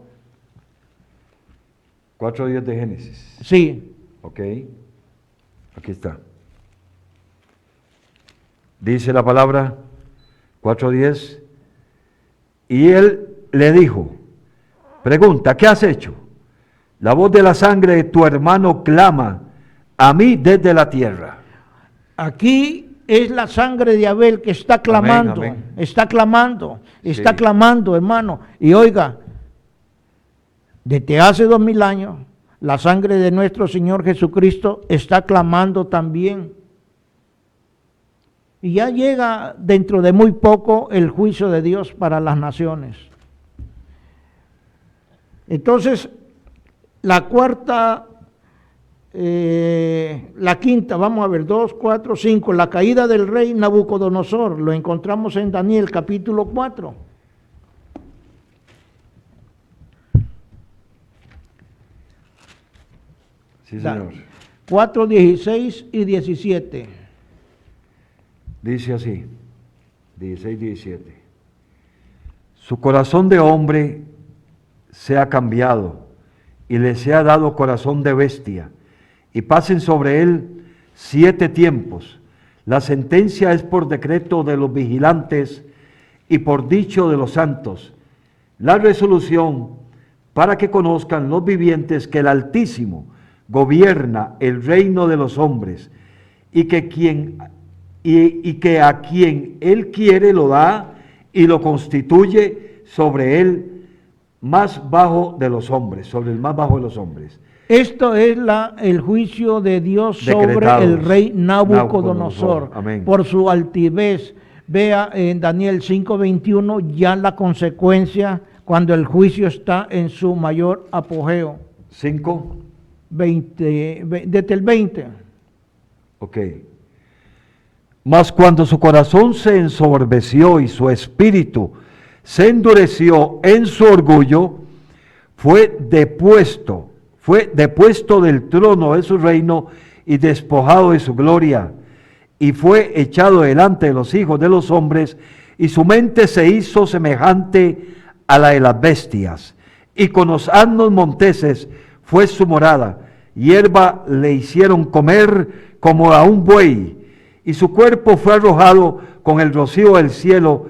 4:10 de Génesis. Sí. Ok, aquí está. Dice la palabra 4:10, y él le dijo, pregunta, ¿qué has hecho? La voz de la sangre de tu hermano clama a mí desde la tierra. Aquí es la sangre de Abel que está clamando, Amén, amén. está clamando, está Sí. clamando, hermano. Y oiga, desde hace 2000 años, la sangre de nuestro Señor Jesucristo está clamando también. Y ya llega dentro de muy poco el juicio de Dios para las naciones. Entonces, la quinta, vamos a ver, 2, 4, 5, la caída del rey Nabucodonosor, lo encontramos en Daniel capítulo 4. Sí, señor. 4, 16 y 17. Dice así, 16, 17. Su corazón de hombre se ha cambiado y le se ha dado corazón de bestia, y pasen sobre él 7 tiempos. La sentencia es por decreto de los vigilantes y por dicho de los santos. La resolución para que conozcan los vivientes que el Altísimo gobierna el reino de los hombres, y que y que a quien Él quiere lo da y lo constituye sobre el más bajo de los hombres, sobre el más bajo de los hombres. Esto es el juicio de Dios sobre Decretados. el rey Nabucodonosor Amén. por su altivez. Vea en Daniel 5:21 ya la consecuencia cuando el juicio está en su mayor apogeo. 5. Desde el 20. Ok. Mas cuando su corazón se ensoberbeció y su espíritu se endureció en su orgullo, fue depuesto del trono de su reino y despojado de su gloria, y fue echado delante de los hijos de los hombres, y su mente se hizo semejante a la de las bestias, y con los asnos monteses fue su morada, hierba le hicieron comer como a un buey, y su cuerpo fue arrojado con el rocío del cielo,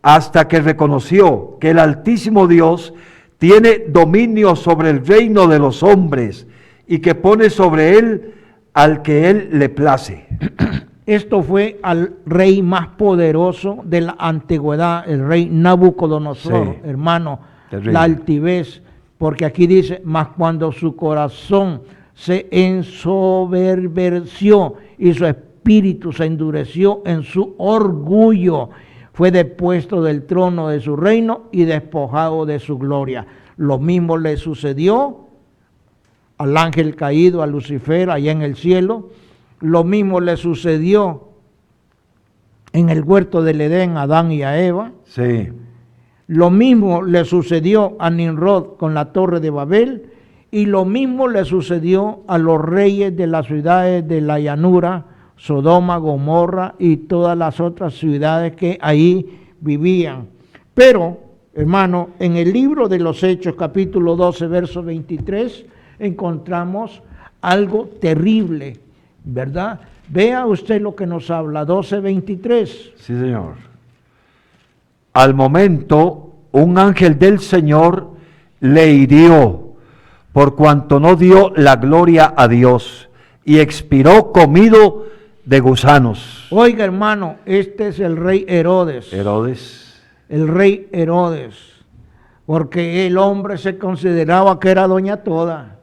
hasta que reconoció que el Altísimo Dios tiene dominio sobre el reino de los hombres, y que pone sobre él al que él le place. Esto fue al rey más poderoso de la antigüedad, el rey Nabucodonosor, Sí. hermano, Terrible. la altivez, porque aquí dice, mas cuando su corazón se ensoberbeció y su espíritu se endureció en su orgullo, fue depuesto del trono de su reino y despojado de su gloria. Lo mismo le sucedió al ángel caído, a Lucifer, allá en el cielo. Lo mismo le sucedió en el huerto del Edén a Adán y a Eva. Sí. Lo mismo le sucedió a Nimrod con la torre de Babel. Y lo mismo le sucedió a los reyes de las ciudades de la llanura, Sodoma, Gomorra y todas las otras ciudades que ahí vivían. Pero, hermano, en el libro de los Hechos, capítulo 12, verso 23, encontramos algo terrible, ¿verdad? Vea usted lo que nos habla, 12:23. Sí, señor. Al momento, un ángel del Señor le hirió, por cuanto no dio la gloria a Dios, y expiró comido de gusanos. Oiga, hermano, este es el rey Herodes. Herodes. El rey Herodes, porque el hombre se consideraba que era doña toda,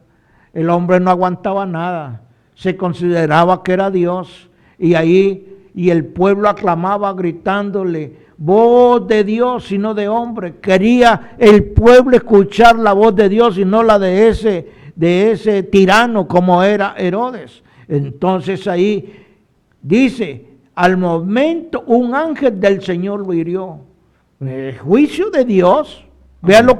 el hombre no aguantaba nada, se consideraba que era Dios, y el pueblo aclamaba gritándole, voz de Dios y no de hombre. Quería el pueblo escuchar la voz de Dios y no la de ese tirano como era Herodes. Entonces ahí dice, al momento un ángel del Señor lo hirió. El juicio de Dios. Vean lo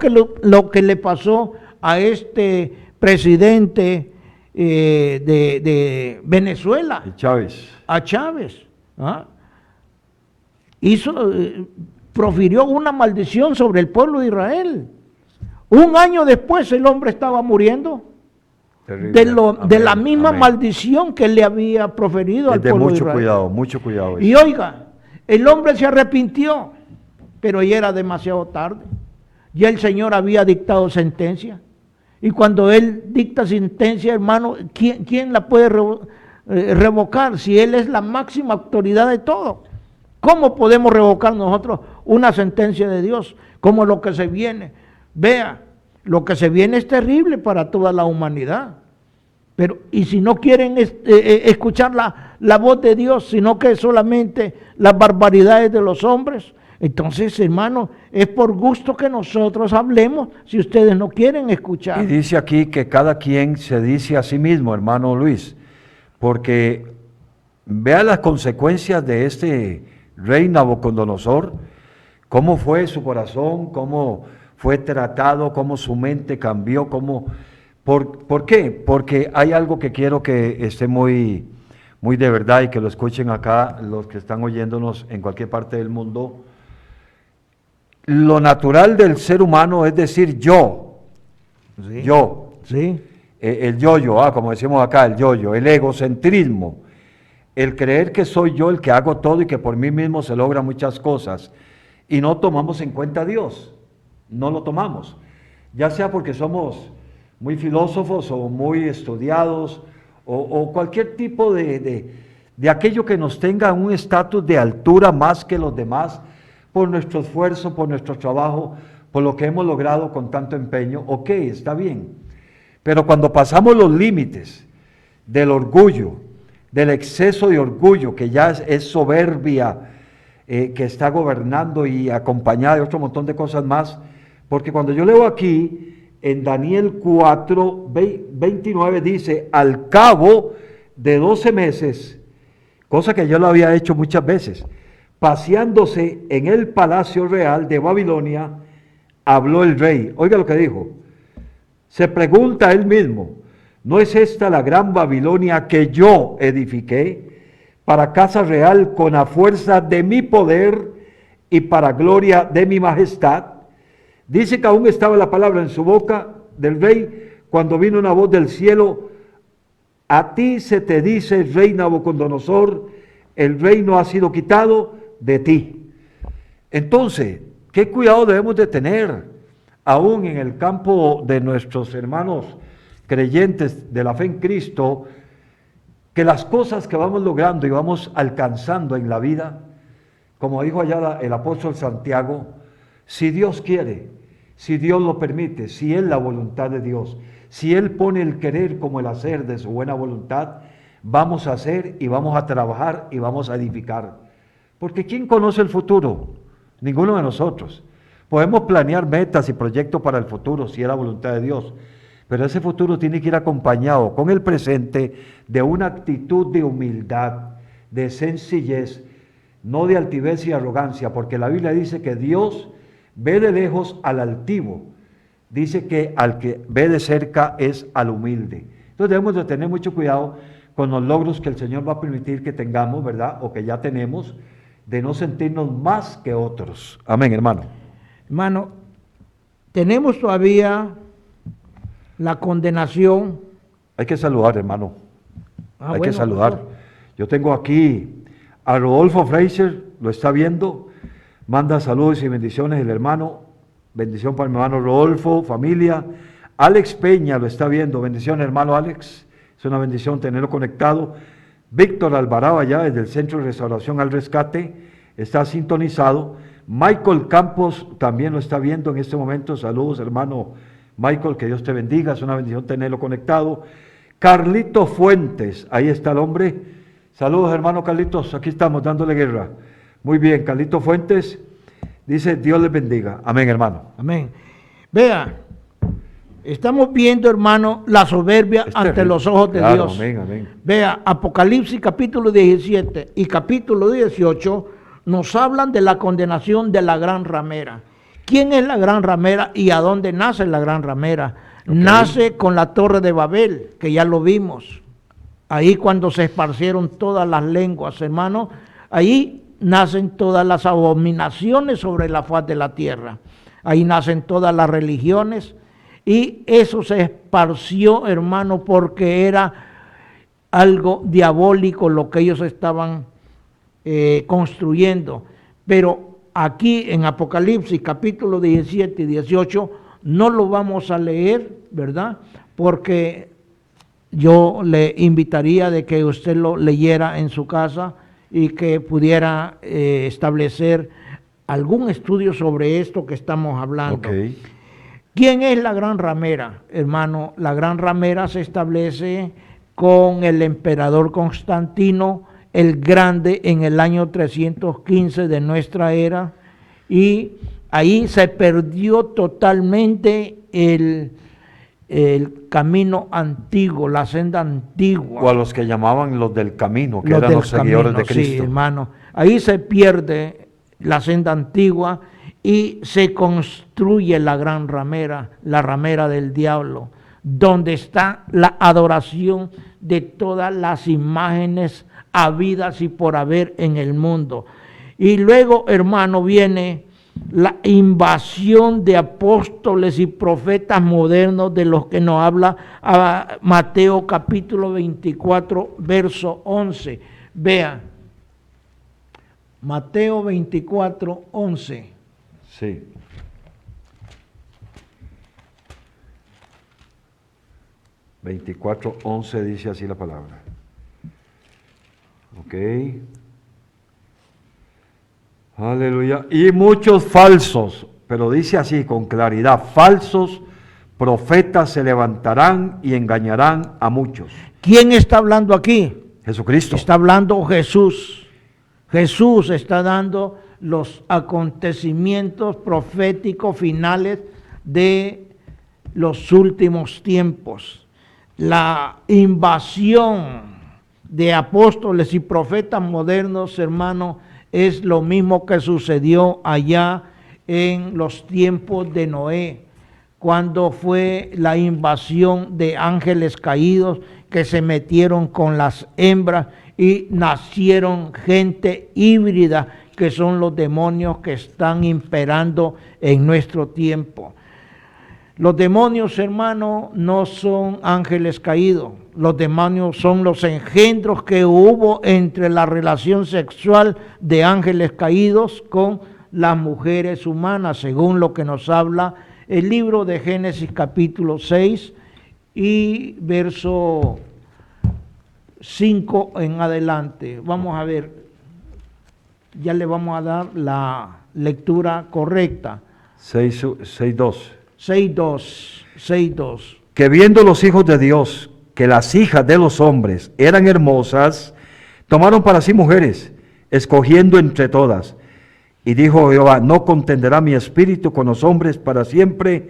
que le pasó a este presidente de Venezuela, Chávez. a Chávez. ¿Ah? Profirió una maldición sobre el pueblo de Israel. Un año después el hombre estaba muriendo de la misma maldición que le había proferido al pueblo de Israel. Mucho cuidado. Y oiga, el hombre se arrepintió, pero ya era demasiado tarde. Ya el Señor había dictado sentencia. Y cuando Él dicta sentencia, hermano, ¿quién la puede revocar si Él es la máxima autoridad de todo? ¿Cómo podemos revocar nosotros una sentencia de Dios como lo que se viene? Vea, lo que se viene es terrible para toda la humanidad. Pero, y si no quieren escuchar la voz de Dios, sino que solamente las barbaridades de los hombres, entonces, hermano, es por gusto que nosotros hablemos si ustedes no quieren escuchar. Y dice aquí que cada quien se dice a sí mismo, hermano Luis, porque vea las consecuencias de este rey Nabucodonosor, cómo fue su corazón, cómo fue tratado, cómo su mente cambió, ¿por qué? Porque hay algo que quiero que esté muy, muy de verdad y que lo escuchen acá los que están oyéndonos en cualquier parte del mundo. Lo natural del ser humano es decir yo, Sí. yo, Sí. el yo-yo, como decimos acá, el yo-yo, el egocentrismo, el creer que soy yo el que hago todo y que por mí mismo se logran muchas cosas, y no tomamos en cuenta a Dios, no lo tomamos, ya sea porque somos muy filósofos o muy estudiados, o cualquier tipo de de aquello que nos tenga un estatus de altura más que los demás, por nuestro esfuerzo, por nuestro trabajo, por lo que hemos logrado con tanto empeño. Ok, está bien. Pero cuando pasamos los límites del orgullo, del exceso de orgullo, que ya es soberbia, que está gobernando y acompañada de otro montón de cosas más, porque cuando yo leo aquí, en Daniel 4, 29 dice, al cabo de 12 meses, cosa que yo lo había hecho muchas veces, paseándose en el palacio real de Babilonia, habló el rey. Oiga lo que dijo. Se pregunta él mismo, ¿no es esta la gran Babilonia que yo edifiqué para casa real con la fuerza de mi poder y para gloria de mi majestad? Dice que aún estaba la palabra en su boca del rey cuando vino una voz del cielo, a ti se te dice, rey Nabucodonosor, el reino ha sido quitado de ti. Entonces, ¿qué cuidado debemos de tener aún en el campo de nuestros hermanos creyentes de la fe en Cristo, que las cosas que vamos logrando y vamos alcanzando en la vida, como dijo allá el apóstol Santiago, si Dios quiere, si Dios lo permite, si es la voluntad de Dios, si Él pone el querer como el hacer de su buena voluntad, vamos a hacer y vamos a trabajar y vamos a edificar. Porque ¿quién conoce el futuro? Ninguno de nosotros. Podemos planear metas y proyectos para el futuro, si es la voluntad de Dios, pero ese futuro tiene que ir acompañado con el presente de una actitud de humildad, de sencillez, no de altivez y arrogancia, porque la Biblia dice que Dios ve de lejos al altivo, dice que al que ve de cerca es al humilde. Entonces debemos de tener mucho cuidado con los logros que el Señor va a permitir que tengamos, ¿verdad? O que ya tenemos, de no sentirnos más que otros. Amén, hermano. Hermano, tenemos todavía la condenación. Hay que saludar, hermano. Hay Bueno, que saludar. pastor. Yo tengo aquí a Rodolfo Fraser, lo está viendo. Manda saludos y bendiciones el hermano. Bendición para mi hermano Rodolfo, familia. Alex Peña lo está viendo. Bendición, hermano Alex. Es una bendición tenerlo conectado. Víctor Alvarado, allá desde el Centro de Restauración al Rescate, está sintonizado. Michael Campos también lo está viendo en este momento. Saludos, hermano Michael, que Dios te bendiga. Es una bendición tenerlo conectado. Carlito Fuentes, ahí está el hombre. Saludos, hermano Carlitos, aquí estamos dándole guerra. Muy bien, Carlito Fuentes dice, Dios les bendiga. Amén, hermano. Amén. Vea, estamos viendo, hermano, la soberbia Es ante terrible. los ojos de Claro, Dios. amén, amén. Vea, Apocalipsis capítulo 17 y capítulo 18 nos hablan de la condenación de la gran ramera. ¿Quién es la gran ramera y a dónde nace la gran ramera? Okay. Nace con la torre de Babel, que ya lo vimos. Ahí cuando se esparcieron todas las lenguas, hermano, ahí nacen todas las abominaciones sobre la faz de la tierra. Ahí nacen todas las religiones y eso se esparció, hermano, porque era algo diabólico lo que ellos estaban construyendo. Pero aquí en Apocalipsis capítulo 17 y 18 no lo vamos a leer, ¿verdad? Porque yo le invitaría de que usted lo leyera en su casa y que pudiera establecer algún estudio sobre esto que estamos hablando. Okay. ¿Quién es la gran ramera, hermano? La gran ramera se establece con el emperador Constantino el Grande en el año 315 de nuestra era, y ahí se perdió totalmente el camino antiguo, la senda antigua. O a los que llamaban los del camino, que Los eran del los seguidores de camino, Cristo. sí, hermano. Ahí se pierde la senda antigua y se construye la gran ramera, la ramera del diablo, donde está la adoración de todas las imágenes habidas y por haber en el mundo. Y luego, hermano, viene la invasión de apóstoles y profetas modernos, de los que nos habla a Mateo capítulo 24, verso 11. Vean, Mateo 24, 11. Sí. (24:11) dice así la palabra. Ok. Aleluya. Y muchos falsos, pero dice así con claridad, falsos profetas se levantarán y engañarán a muchos. ¿Quién está hablando aquí? Jesucristo. Está hablando Jesús. Jesús está dando los acontecimientos proféticos finales de los últimos tiempos. La invasión de apóstoles y profetas modernos, hermanos, es lo mismo que sucedió allá en los tiempos de Noé, cuando fue la invasión de ángeles caídos que se metieron con las hembras y nacieron gente híbrida, que son los demonios que están imperando en nuestro tiempo. Los demonios, hermanos, no son ángeles caídos. Los demonios son los engendros que hubo entre la relación sexual de ángeles caídos con las mujeres humanas, según lo que nos habla el libro de Génesis capítulo 6 y verso 5 en adelante. Vamos a ver, ya le vamos a dar la lectura correcta. 6:2. 6:2. Que viendo los hijos de Dios que las hijas de los hombres eran hermosas, tomaron para sí mujeres, escogiendo entre todas. Y dijo Jehová, no contenderá mi espíritu con los hombres para siempre,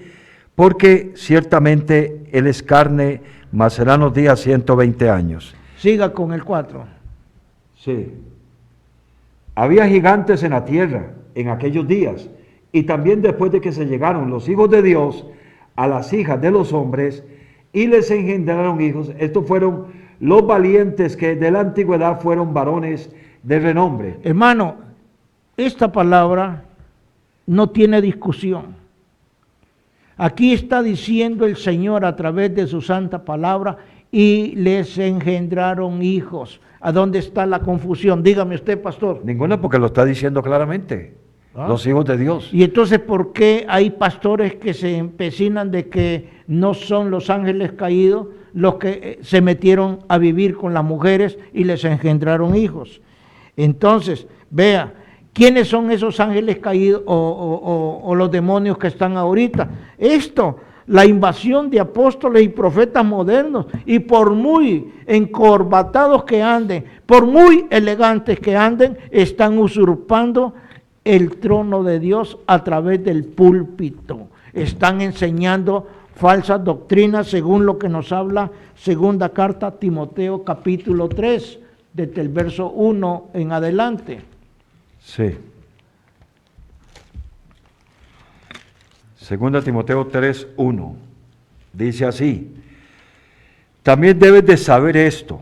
porque ciertamente él es carne, mas serán los días 120 años. Siga con el 4. Sí. Había gigantes en la tierra en aquellos días, y también después de que se llegaron los hijos de Dios a las hijas de los hombres, y les engendraron hijos. Estos fueron los valientes que de la antigüedad fueron varones de renombre. Hermano, esta palabra no tiene discusión. Aquí está diciendo el Señor a través de su santa palabra, y les engendraron hijos. ¿A dónde está la confusión? Dígame usted, pastor. Ninguna, porque lo está diciendo claramente. Los hijos de Dios. Y entonces, ¿por qué hay pastores que se empecinan de que no son los ángeles caídos los que se metieron a vivir con las mujeres y les engendraron hijos? Entonces, vea, ¿quiénes son esos ángeles caídos o los demonios que están ahorita? La invasión de apóstoles y profetas modernos, y por muy encorbatados que anden, por muy elegantes que anden, están usurpando el trono de Dios a través del púlpito. Están enseñando falsas doctrinas, según lo que nos habla segunda carta a Timoteo capítulo 3, desde el verso 1 en adelante. Sí. Segunda Timoteo 3:1 dice así: también debes de saber esto,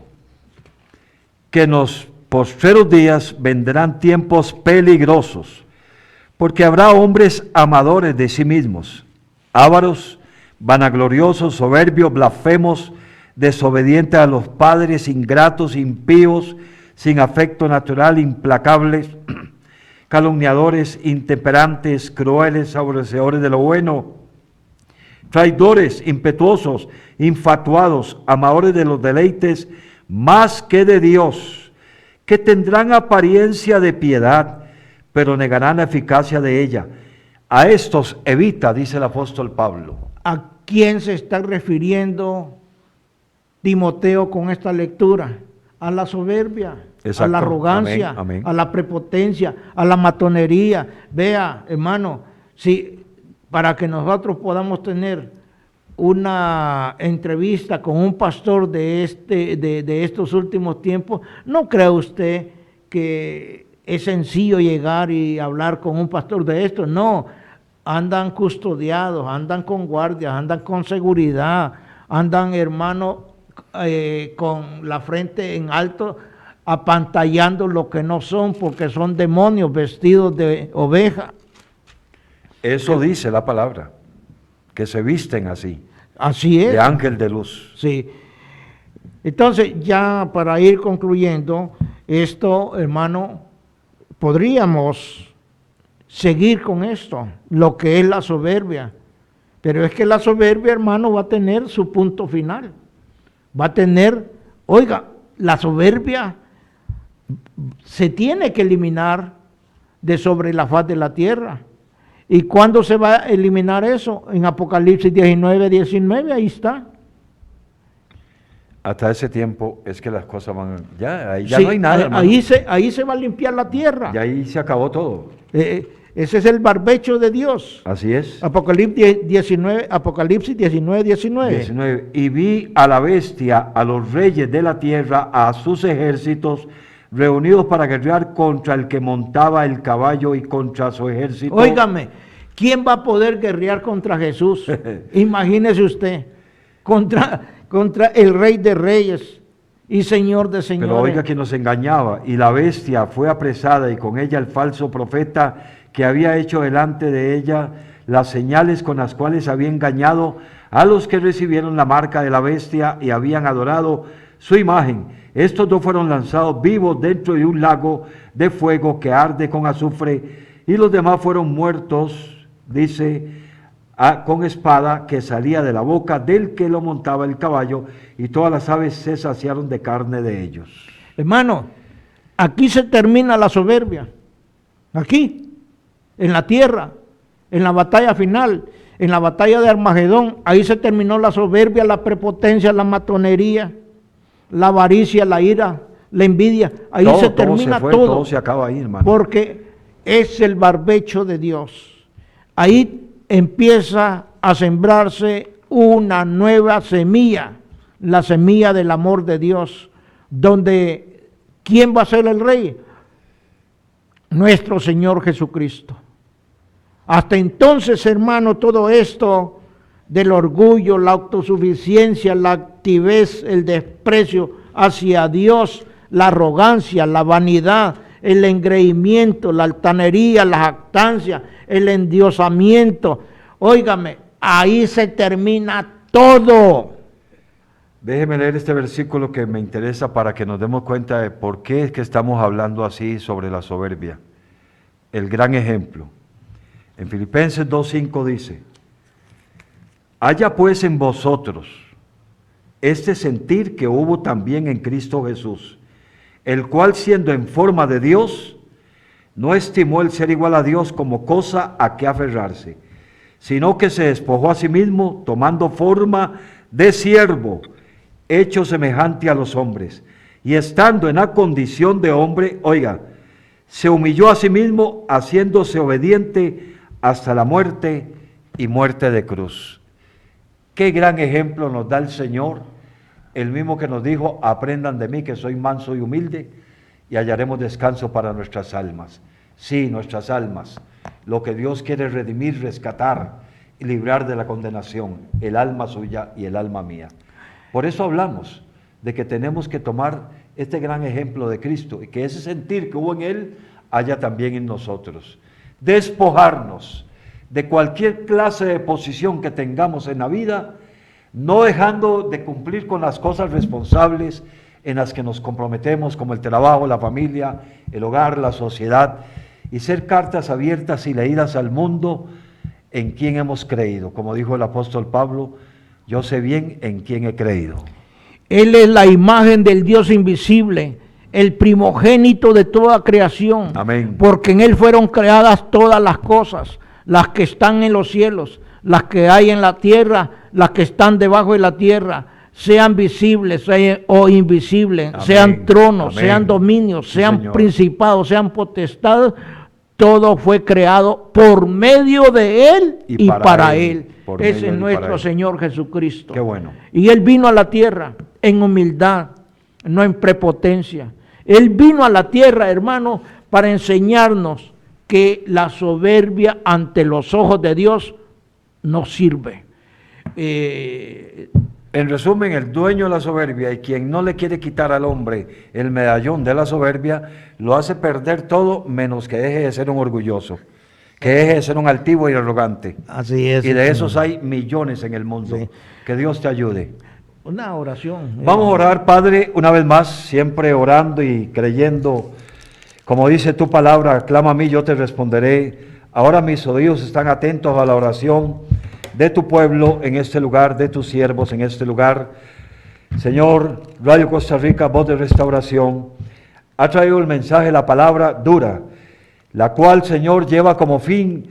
que en los postreros días vendrán tiempos peligrosos, porque habrá hombres amadores de sí mismos, ávaros, vanagloriosos, soberbios, blasfemos, desobedientes a los padres, ingratos, impíos, sin afecto natural, implacables, calumniadores, intemperantes, crueles, aborrecedores de lo bueno, traidores, impetuosos, infatuados, amadores de los deleites más que de Dios, que tendrán apariencia de piedad, pero negarán la eficacia de ella. A estos evita, dice el apóstol Pablo. ¿A quién se está refiriendo Timoteo con esta lectura? A la soberbia, Exacto. A la arrogancia, Amén, amén. A la prepotencia, a la matonería. Vea, hermano, si para que nosotros podamos tener una entrevista con un pastor de estos últimos tiempos, ¿no cree usted que es sencillo llegar y hablar con un pastor de esto? No, andan custodiados, andan con guardias, andan con seguridad, andan, hermano, con la frente en alto, apantallando lo que no son, porque son demonios vestidos de oveja. Eso dice la palabra, que se visten así. Así es. De ángel de luz. Sí. Entonces, ya para ir concluyendo esto, hermano, podríamos seguir con esto, lo que es la soberbia. Pero es que la soberbia, hermano, va a tener su punto final. Va a tener, oiga, la soberbia se tiene que eliminar de sobre la faz de la tierra. ¿Y cuándo se va a eliminar eso? En Apocalipsis 19, ahí está. Hasta ese tiempo es que las cosas van, ya, ahí ya Sí, no hay nada, hermano. ahí se va a limpiar la tierra. Y ahí se acabó todo. Ese es el barbecho de Dios. Así es. Apocalipsis 19. 19. Y vi a la bestia, a los reyes de la tierra, a sus ejércitos, reunidos para guerrear contra el que montaba el caballo y contra su ejército. Óigame, ¿quién va a poder guerrear contra Jesús? Imagínese usted, contra el Rey de Reyes y Señor de Señores. Pero oiga que nos engañaba, y la bestia fue apresada y con ella el falso profeta que había hecho delante de ella las señales con las cuales había engañado a los que recibieron la marca de la bestia y habían adorado su imagen. Estos dos fueron lanzados vivos dentro de un lago de fuego que arde con azufre, y los demás fueron muertos, dice, con espada que salía de la boca del que lo montaba el caballo, y todas las aves se saciaron de carne de ellos. Hermano, aquí se termina la soberbia. Aquí, en la tierra, en la batalla final, en la batalla de Armagedón, ahí se terminó la soberbia, la prepotencia, la matonería, la avaricia, la ira, la envidia. Ahí se termina todo se acaba ahí, hermano. Porque es el barbecho de Dios. Ahí empieza a sembrarse una nueva semilla, la semilla del amor de Dios, donde ¿quién va a ser el rey? Nuestro Señor Jesucristo. Hasta entonces, hermano, todo esto del orgullo, la autosuficiencia, la altivez, el desprecio hacia Dios, la arrogancia, la vanidad, el engreimiento, la altanería, la jactancia, el endiosamiento. Óigame, ahí se termina todo. Déjeme leer este versículo que me interesa para que nos demos cuenta de por qué es que estamos hablando así sobre la soberbia. El gran ejemplo. En Filipenses 2:5 dice: haya pues en vosotros este sentir que hubo también en Cristo Jesús, el cual siendo en forma de Dios, no estimó el ser igual a Dios como cosa a que aferrarse, sino que se despojó a sí mismo, tomando forma de siervo, hecho semejante a los hombres, y estando en la condición de hombre, oiga, se humilló a sí mismo, haciéndose obediente hasta la muerte y muerte de cruz. Qué gran ejemplo nos da el Señor, el mismo que nos dijo: aprendan de mí que soy manso y humilde, y hallaremos descanso para nuestras almas. Sí, nuestras almas, lo que Dios quiere redimir, rescatar y librar de la condenación, el alma suya y el alma mía. Por eso hablamos de que tenemos que tomar este gran ejemplo de Cristo, y que ese sentir que hubo en Él haya también en nosotros. Despojarnos de cualquier clase de posición que tengamos en la vida, no dejando de cumplir con las cosas responsables en las que nos comprometemos, como el trabajo, la familia, el hogar, la sociedad, y ser cartas abiertas y leídas al mundo en quien hemos creído. Como dijo el apóstol Pablo: yo sé bien en quién he creído. Él es la imagen del Dios invisible, el primogénito de toda creación. Amén. Porque en Él fueron creadas todas las cosas, las que están en los cielos, las que hay en la tierra, las que están debajo de la tierra, sean visibles o invisibles, Amén. sean tronos, Amén. sean dominios, Sí, sean Señor. principados, sean potestades. Todo fue creado por medio de Él y para Él. Por Ese medio es y nuestro para Él. Señor Jesucristo. Qué bueno. Y Él vino a la tierra en humildad, no en prepotencia. Él vino a la tierra, hermano, para enseñarnos que la soberbia ante los ojos de Dios no sirve. En resumen, el dueño de la soberbia y quien no le quiere quitar al hombre el medallón de la soberbia, lo hace perder todo, menos que deje de ser un orgulloso, que deje de ser un altivo y arrogante. Así es. Y de esos hay millones en el mundo. Sí. Que Dios te ayude. Una oración. Vamos a orar, Padre, una vez más, siempre orando y creyendo. Como dice tu palabra: clama a mí, yo te responderé. Ahora mis oídos están atentos a la oración de tu pueblo en este lugar, de tus siervos en este lugar. Señor, Radio Costa Rica, voz de restauración, ha traído el mensaje, la palabra dura, la cual, Señor, lleva como fin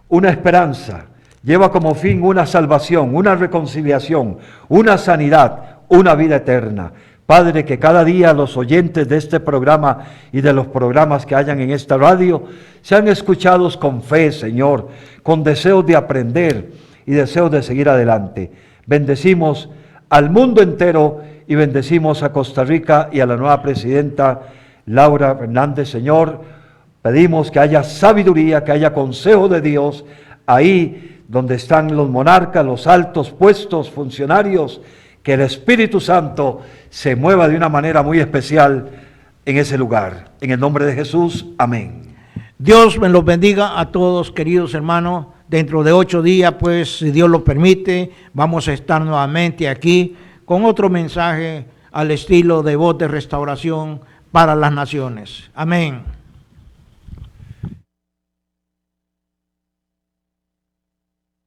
una esperanza, lleva como fin una salvación, una reconciliación, una sanidad, una vida eterna. Padre, que cada día los oyentes de este programa y de los programas que hayan en esta radio sean escuchados con fe, Señor, con deseos de aprender y deseos de seguir adelante. Bendecimos al mundo entero y bendecimos a Costa Rica y a la nueva presidenta Laura Fernández, Señor. Pedimos que haya sabiduría, que haya consejo de Dios ahí donde están los monarcas, los altos puestos, funcionarios, que el Espíritu Santo se mueva de una manera muy especial en ese lugar. En el nombre de Jesús, amén. Dios me los bendiga a todos, queridos hermanos. Dentro de 8 días, pues, si Dios lo permite, vamos a estar nuevamente aquí con otro mensaje al estilo de Voz de Restauración para las Naciones. Amén.